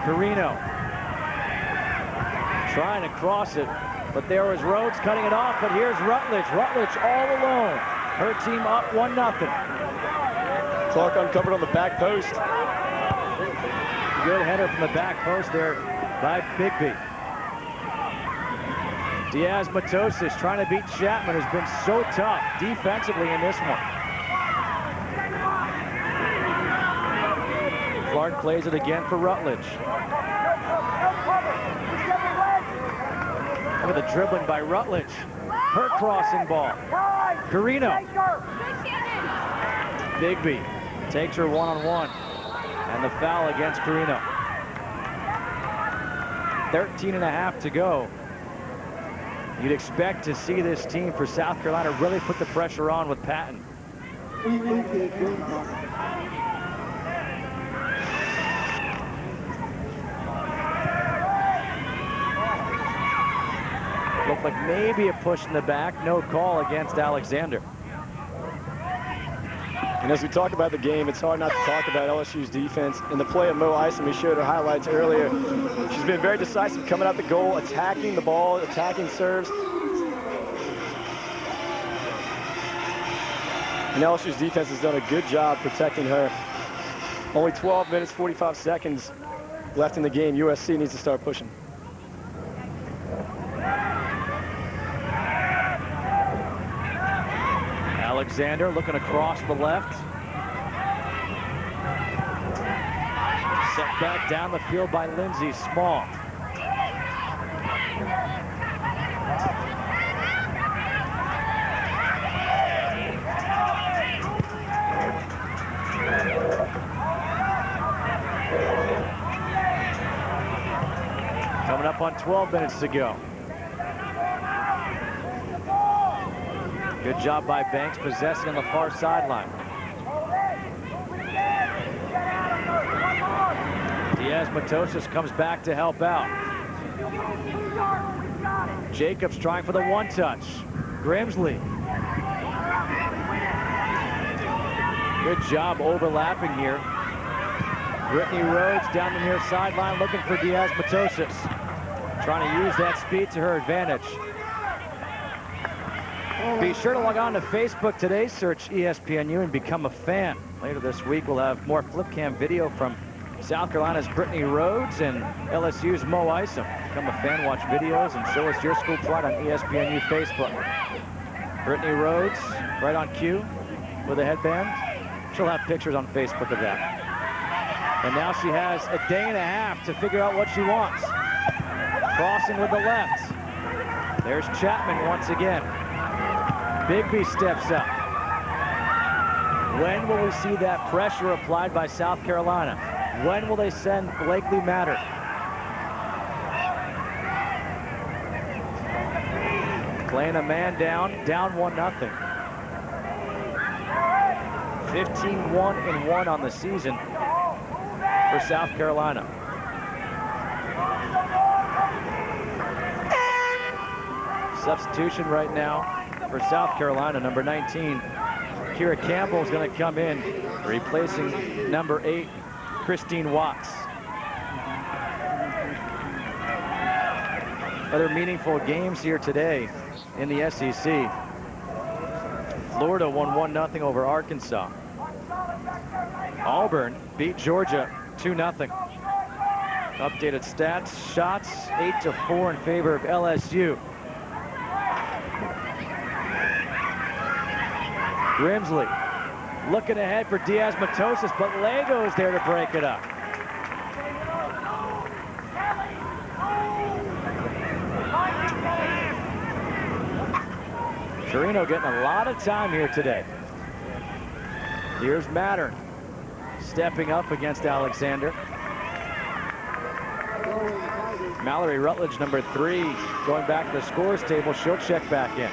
Carino trying to cross it, but there was Rhodes cutting it off, but here's Rutledge. Rutledge all alone. Her team up 1-0. Clark uncovered on the back post. Good header from the back post there by Bigby. Diaz-Matosis trying to beat Chapman, has been so tough defensively in this one. Clark plays it again for Rutledge. Look at the dribbling by Rutledge. Her crossing ball. Carino. Bigby takes her one-on-one. And the foul against Carino. 13.5 to go. You'd expect to see this team for South Carolina really put the pressure on with Patton. Looked like maybe a push in the back. No call against Alexander. And as we talk about the game, it's hard not to talk about LSU's defense. In the play of Mo Isom, we showed her highlights earlier. She's been very decisive coming out the goal, attacking the ball, attacking serves. And LSU's defense has done a good job protecting her. Only 12 minutes, 45 seconds left in the game. USC needs to start pushing. Alexander looking across the left. Set back down the field by Lindsey Small. Coming up on 12 minutes to go. Good job by Banks possessing on the far sideline. Diaz-Matosas comes back to help out. Jacobs trying for the one-touch. Grimsley. Good job overlapping here. Brittany Rhodes down the near sideline looking for Diaz-Matosas. Trying to use that speed to her advantage. Be sure to log on to Facebook today, search ESPNU and become a fan. Later this week, we'll have more flip cam video from South Carolina's Brittany Rhodes and LSU's Mo Isom. Become a fan, watch videos, and show us your school pride on ESPNU Facebook. Brittany Rhodes, right on cue with a headband. She'll have pictures on Facebook of that. And now she has a day and a half to figure out what she wants. Crossing with the left. There's Chapman once again. Bigby steps up. When will we see that pressure applied by South Carolina? When will they send Blakely Matter? Playing a man down 1-0. 15-1-1 on the season for South Carolina. Substitution right now for South Carolina, number 19. Kira Campbell is going to come in, replacing number 8, Christine Watts. Other meaningful games here today in the SEC. Florida won 1-0 over Arkansas. Auburn beat Georgia 2-0. Updated stats, shots 8-4 in favor of LSU. Grimsley looking ahead for Diaz-Matosas, but Lego's there to break it up. Carino getting a lot of time here today. Here's Mattern stepping up against Alexander. Mallory Rutledge, number 3, going back to the scores table. She'll check back in.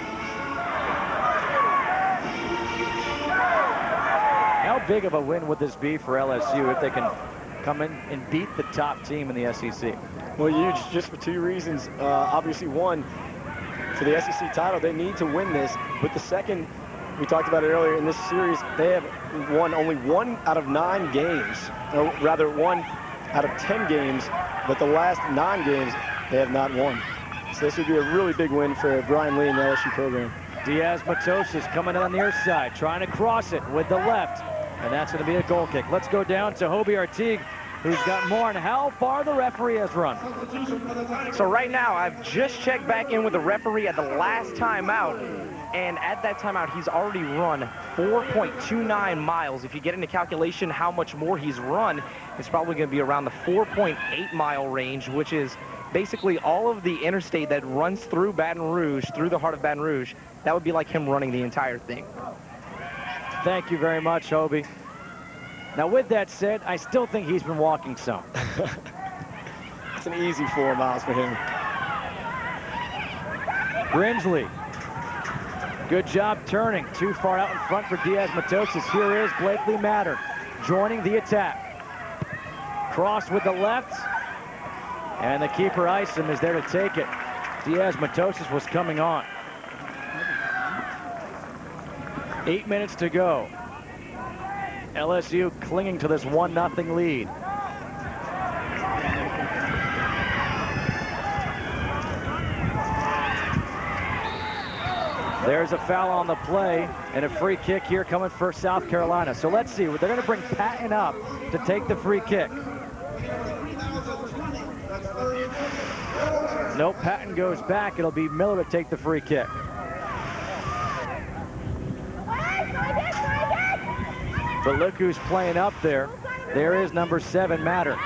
How big of a win would this be for LSU if they can come in and beat the top team in the SEC? Well, huge, just for 2 reasons. Obviously, one, for the SEC title, they need to win this. But the second, we talked about it earlier in this series, they have won only 1 out of 9 games, or rather 1 out of 10 games, but the last 9 games, they have not won. So this would be a really big win for Brian Lee and the LSU program. Diaz-Matosas coming on the near side, trying to cross it with the left. And that's going to be a goal kick. Let's go down to Hobie Artigue, who's got more on how far the referee has run. So right now, I've just checked back in with the referee at the last time out. and at that timeout, he's already run 4.29 miles. If you get into calculation how much more he's run, it's probably going to be around the 4.8 mile range, which is basically all of the interstate that runs through Baton Rouge, through the heart of Baton Rouge. That would be like him running the entire thing. Thank you very much, Hobie. Now, with that said, I still think he's been walking some. It's an easy 4 miles for him. Grimsley. Good job turning. Too far out in front for Diaz-Matosis. Here is Blakely Mattern joining the attack. Cross with the left. And the keeper, Isom, is there to take it. Diaz-Matosis was coming on. 8 minutes to go. LSU clinging to this 1-0 lead. There's a foul on the play and a free kick here coming for South Carolina. So let's see. They're going to bring Patton up to take the free kick. Nope, Patton goes back. It'll be Miller to take the free kick. But look who's playing up there. There is number 7, Mattern.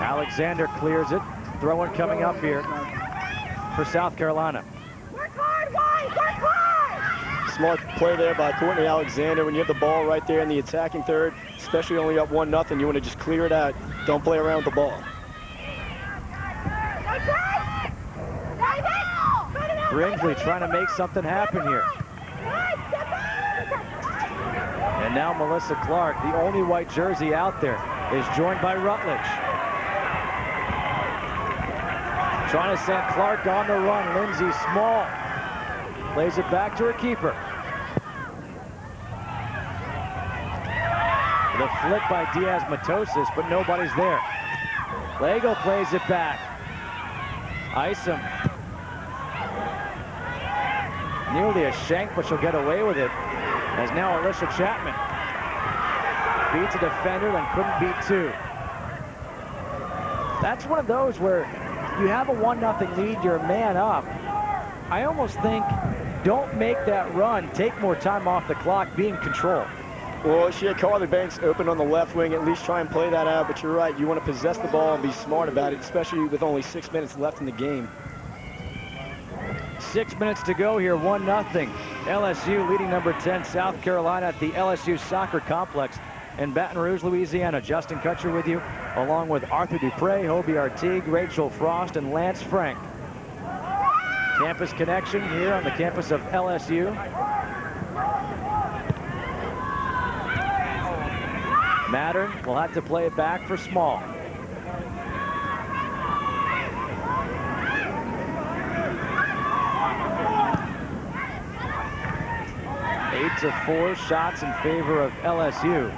Alexander clears it. Throwing coming up here for South Carolina. Smart play there by Courtney Alexander. When you have the ball right there in the attacking third, especially only up 1-0, you want to just clear it out. Don't play around with the ball. Grimsley trying to make something happen here. And now Melissa Clark, the only white jersey out there, is joined by Rutledge. Trying to send Clark on the run. Lindsay Small plays it back to her keeper. The flick by Diaz-Matosis, but nobody's there. Lego plays it back. Isom. Nearly a shank, but she'll get away with it. As now Alicia Chapman beats a defender, then couldn't beat 2. That's one of those where you have a 1-0 lead, you're a man up. I almost think don't make that run. Take more time off the clock, be in control. Well, she had Carly Banks open on the left wing. At least try and play that out. But you're right. You want to possess the ball and be smart about it, especially with only 6 minutes left in the game. 6 minutes to go here, 1-0. LSU leading number 10, South Carolina at the LSU Soccer Complex in Baton Rouge, Louisiana. Justin Kutcher with you, along with Arthur Dupre, Hobie Artigue, Rachel Frost, and Lance Frank. Campus connection here on the campus of LSU. Mattern will have to play it back for Small. Eight to 4 shots in favor of LSU.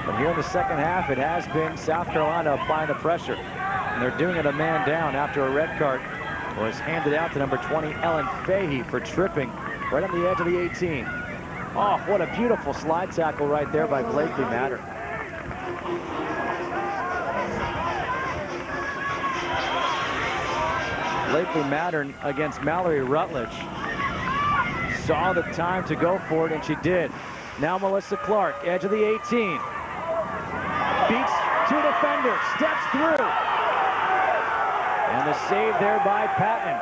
But here in the second half, it has been South Carolina applying the pressure. And they're doing it a man down after a red card was handed out to number 20, Ellen Fahey, for tripping right on the edge of the 18. Oh, what a beautiful slide tackle right there by Blakely Mattern. Blakely Mattern against Mallory Rutledge. Saw the time to go for it, and she did. Now Melissa Clark, edge of the 18. Beats 2 defenders, steps through. And the save there by Patton.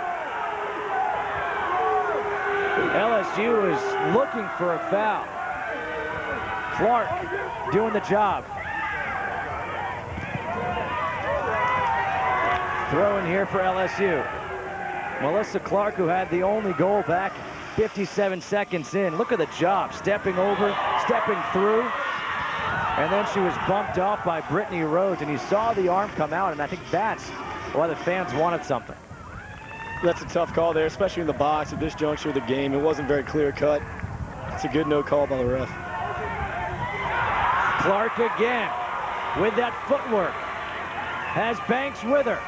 LSU is looking for a foul. Clark doing the job. Throw in here for LSU. Melissa Clark, who had the only goal back 57 seconds in. Look at the job, stepping over, stepping through. And then she was bumped off by Brittany Rhodes, and you saw the arm come out, and I think that's why the fans wanted something. That's a tough call there, especially in the box at this juncture of the game. It wasn't very clear cut. It's a good no call by the ref. Clark again with that footwork. Has Banks with her.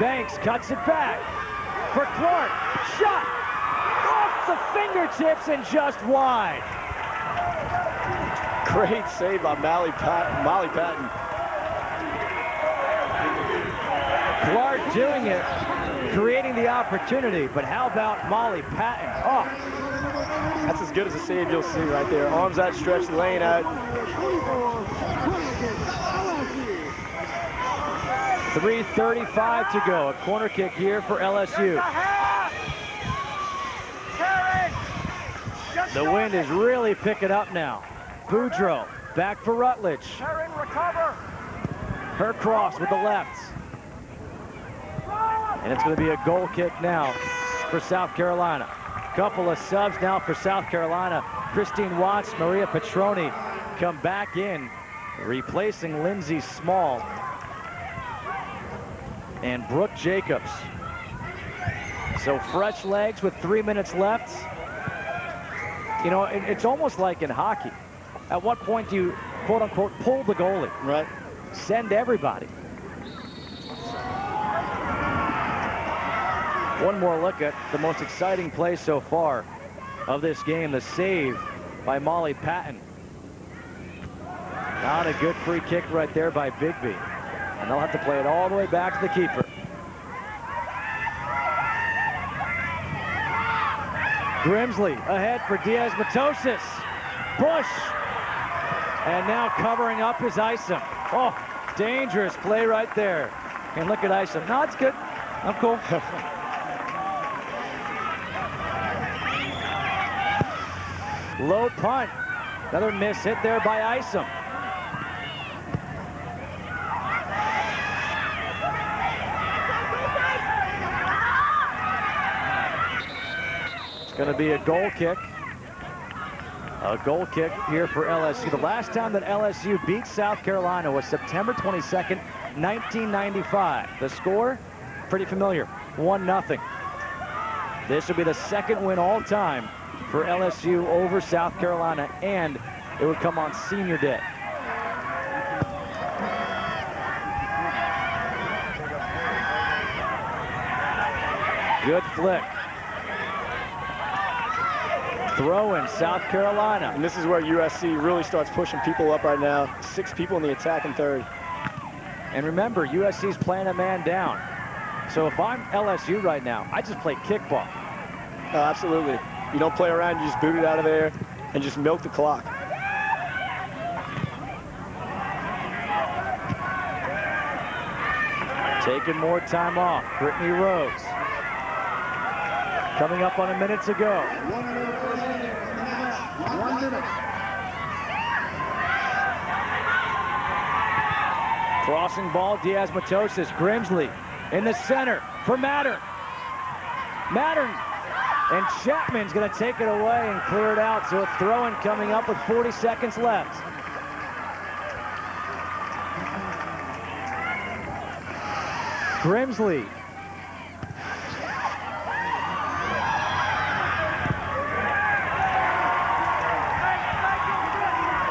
Banks cuts it back for Clark. Shot off the fingertips and just wide. Great save by Molly Patton. Clark doing it, creating the opportunity, but how about Molly Patton? Oh, that's as good as a save you'll see right there. Arms outstretched, laying out. 3:35 to go. A corner kick here for LSU. The wind is really picking up now. Boudreaux back for Rutledge. Her cross with the left. And it's going to be a goal kick now for South Carolina. Couple of subs now for South Carolina. Christine Watts, Maria Petroni come back in, replacing Lindsay Small and Brooke Jacobs. So fresh legs with 3 minutes left. You know, it's almost like in hockey. At what point do you, quote unquote, pull the goalie? Right. Send everybody. One more look at the most exciting play so far of this game, the save by Molly Patton. Not a good free kick right there by Bigby. And they'll have to play it all the way back to the keeper. Grimsley ahead for Diaz-Matosis. Bush. And now covering up is Isom. Oh, dangerous play right there. And look at Isom. No, it's good. I'm cool. Low punt. Another miss hit there by Isom. It's going to be a goal kick. A goal kick here for LSU. The last time that LSU beat South Carolina was September 22nd, 1995. The score, pretty familiar, 1-0. This will be the second win all time for LSU over South Carolina, and it would come on senior day. Good flick. Throw in South Carolina. And this is where USC really starts pushing people up right now. 6 people in the attack in third. And remember, USC's playing a man down. So if I'm LSU right now, I just play kickball. Oh, absolutely. You don't play around, you just boot it out of there and just milk the clock. Taking more time off, Brittany Rhodes. Coming up on a minute to go. 1 minute. Crossing ball, Diaz-Matosis, Grimsley in the center for Mattern. Mattern, and Chapman's going to take it away and clear it out. So a throw-in coming up with 40 seconds left. Grimsley.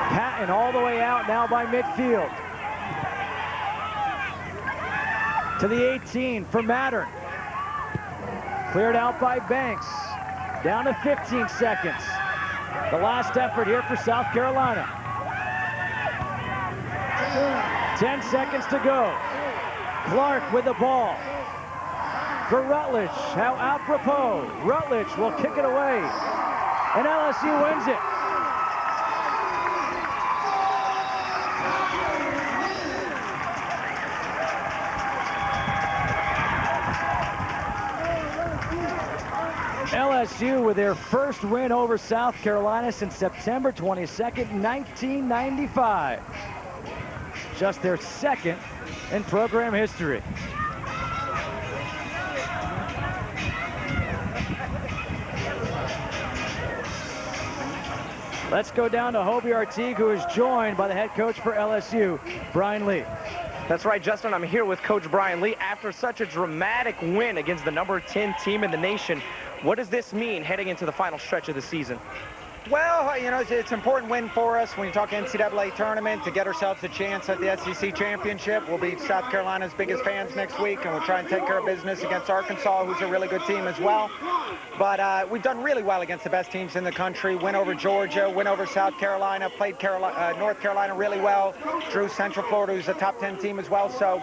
Patton all the way out now by midfield. To the 18 for Mattern. Cleared out by Banks. Down to 15 seconds. The last effort here for South Carolina. 10 seconds to go. Clark with the ball. For Rutledge, how apropos. Rutledge will kick it away. And LSU wins it. LSU with their first win over South Carolina since September 22nd, 1995. Just their second in program history. Let's go down to Hobie Artigue, who is joined by the head coach for LSU, Brian Lee. That's right, Justin. I'm here with Coach Brian Lee. After such a dramatic win against the number 10 team in the nation, what does this mean heading into the final stretch of the season? Well, you know, it's an important win for us when you talk NCAA tournament to get ourselves a chance at the SEC championship. We'll be South Carolina's biggest fans next week, and we'll try and take care of business against Arkansas, who's a really good team as well. But we've done really well against the best teams in the country. Win over Georgia, win over South Carolina, played North Carolina really well. Drew Central Florida, who's a top 10 team as well. So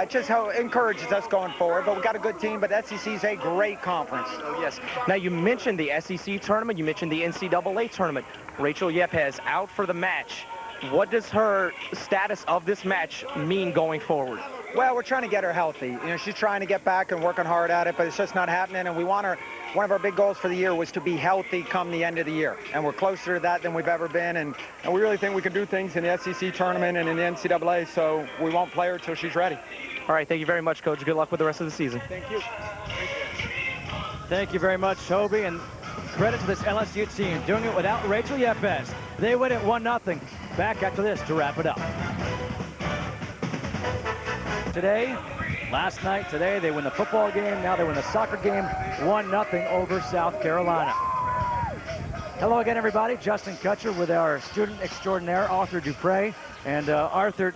just how encourages us going forward. But we got a good team, but SEC is a great conference. Oh, yes. Now, you mentioned the SEC tournament. You mentioned the NCAA tournament. Rachel Yepes out for the match. What does her status of this match mean going forward? Well, we're trying to get her healthy. You know, she's trying to get back and working hard at it, but it's just not happening. And we want her. One of our big goals for the year was to be healthy come the end of the year, and we're closer to that than we've ever been. And we really think we can do things in the SEC tournament and in the NCAA. So we won't play her until she's ready. All right, thank you very much, Coach. Good luck with the rest of the season. Thank you. Thank you very much, Hobie, and credit to this LSU team doing it without Rachel Yepes. They win it 1-0. Back after this to wrap it up. Today, last night, today, they win the football game. Now they win the soccer game, 1-0 over South Carolina. Hello again, everybody. Justin Kutcher with our student extraordinaire, Arthur Dupre. And Arthur,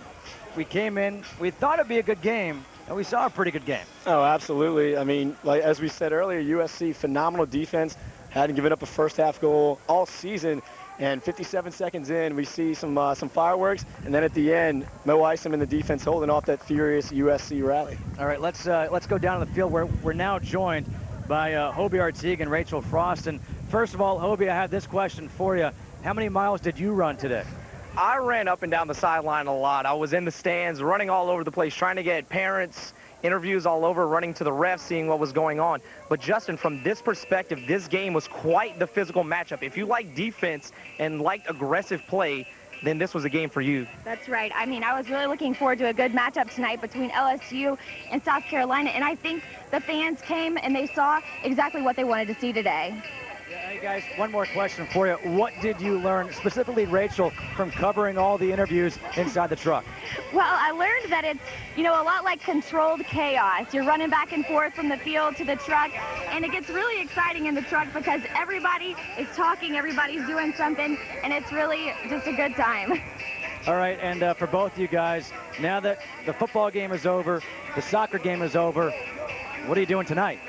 we came in, we thought it'd be a good game, and we saw a pretty good game. Oh, absolutely. I mean, like as we said earlier, USC, phenomenal defense. Hadn't given up a first-half goal all season. And 57 seconds in, we see some fireworks, and then at the end, Mo Isom in the defense holding off that furious USC rally. All right, let's go down to the field where we're now joined by Hobie Artigue and Rachel Frost. And first of all, Hobie, I have this question for you. How many miles did you run today? I ran up and down the sideline a lot. I was in the stands, running all over the place, trying to get parents, interviews all over, running to the refs, seeing what was going on. But Justin, from this perspective, this game was quite the physical matchup. If you like defense and liked aggressive play, then this was a game for you. That's right. I mean, I was really looking forward to a good matchup tonight between LSU and South Carolina, and I think the fans came and they saw exactly what they wanted to see today. Hey guys, one more question for you. What did you learn, specifically Rachel, from covering all the interviews inside the truck? Well, I learned that it's, you know, a lot like controlled chaos. You're running back and forth from the field to the truck, and it gets really exciting in the truck because everybody is talking, everybody's doing something, and it's really just a good time. All right, and for both you guys, now that the football game is over, the soccer game is over, what are you doing tonight?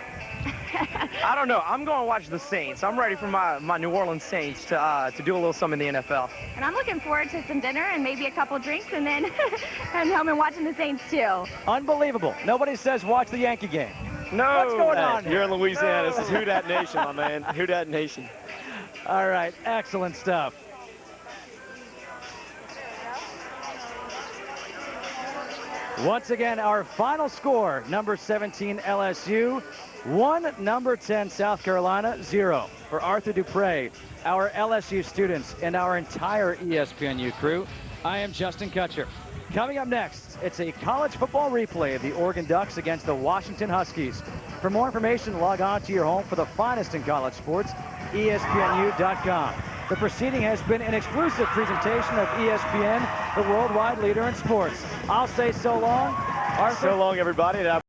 I don't know. I'm going to watch the Saints. I'm ready for my New Orleans Saints to do a little something in the NFL. And I'm looking forward to some dinner and maybe a couple drinks and then heading home and watching the Saints too. Unbelievable. Nobody says watch the Yankee game. No. What's going on here? You're in Louisiana. This is Who Dat Nation, my man. Who Dat Nation. All right. Excellent stuff. Once again, our final score, number 17 LSU, 1, number 10 South Carolina, 0. For Arthur Dupre, our LSU students, and our entire ESPNU crew, I am Justin Kutcher. Coming up next, it's a college football replay of the Oregon Ducks against the Washington Huskies. For more information, log on to your home for the finest in college sports, ESPNU.com. The proceeding has been an exclusive presentation of ESPN, the worldwide leader in sports. I'll say so long. Arthur. So long, everybody.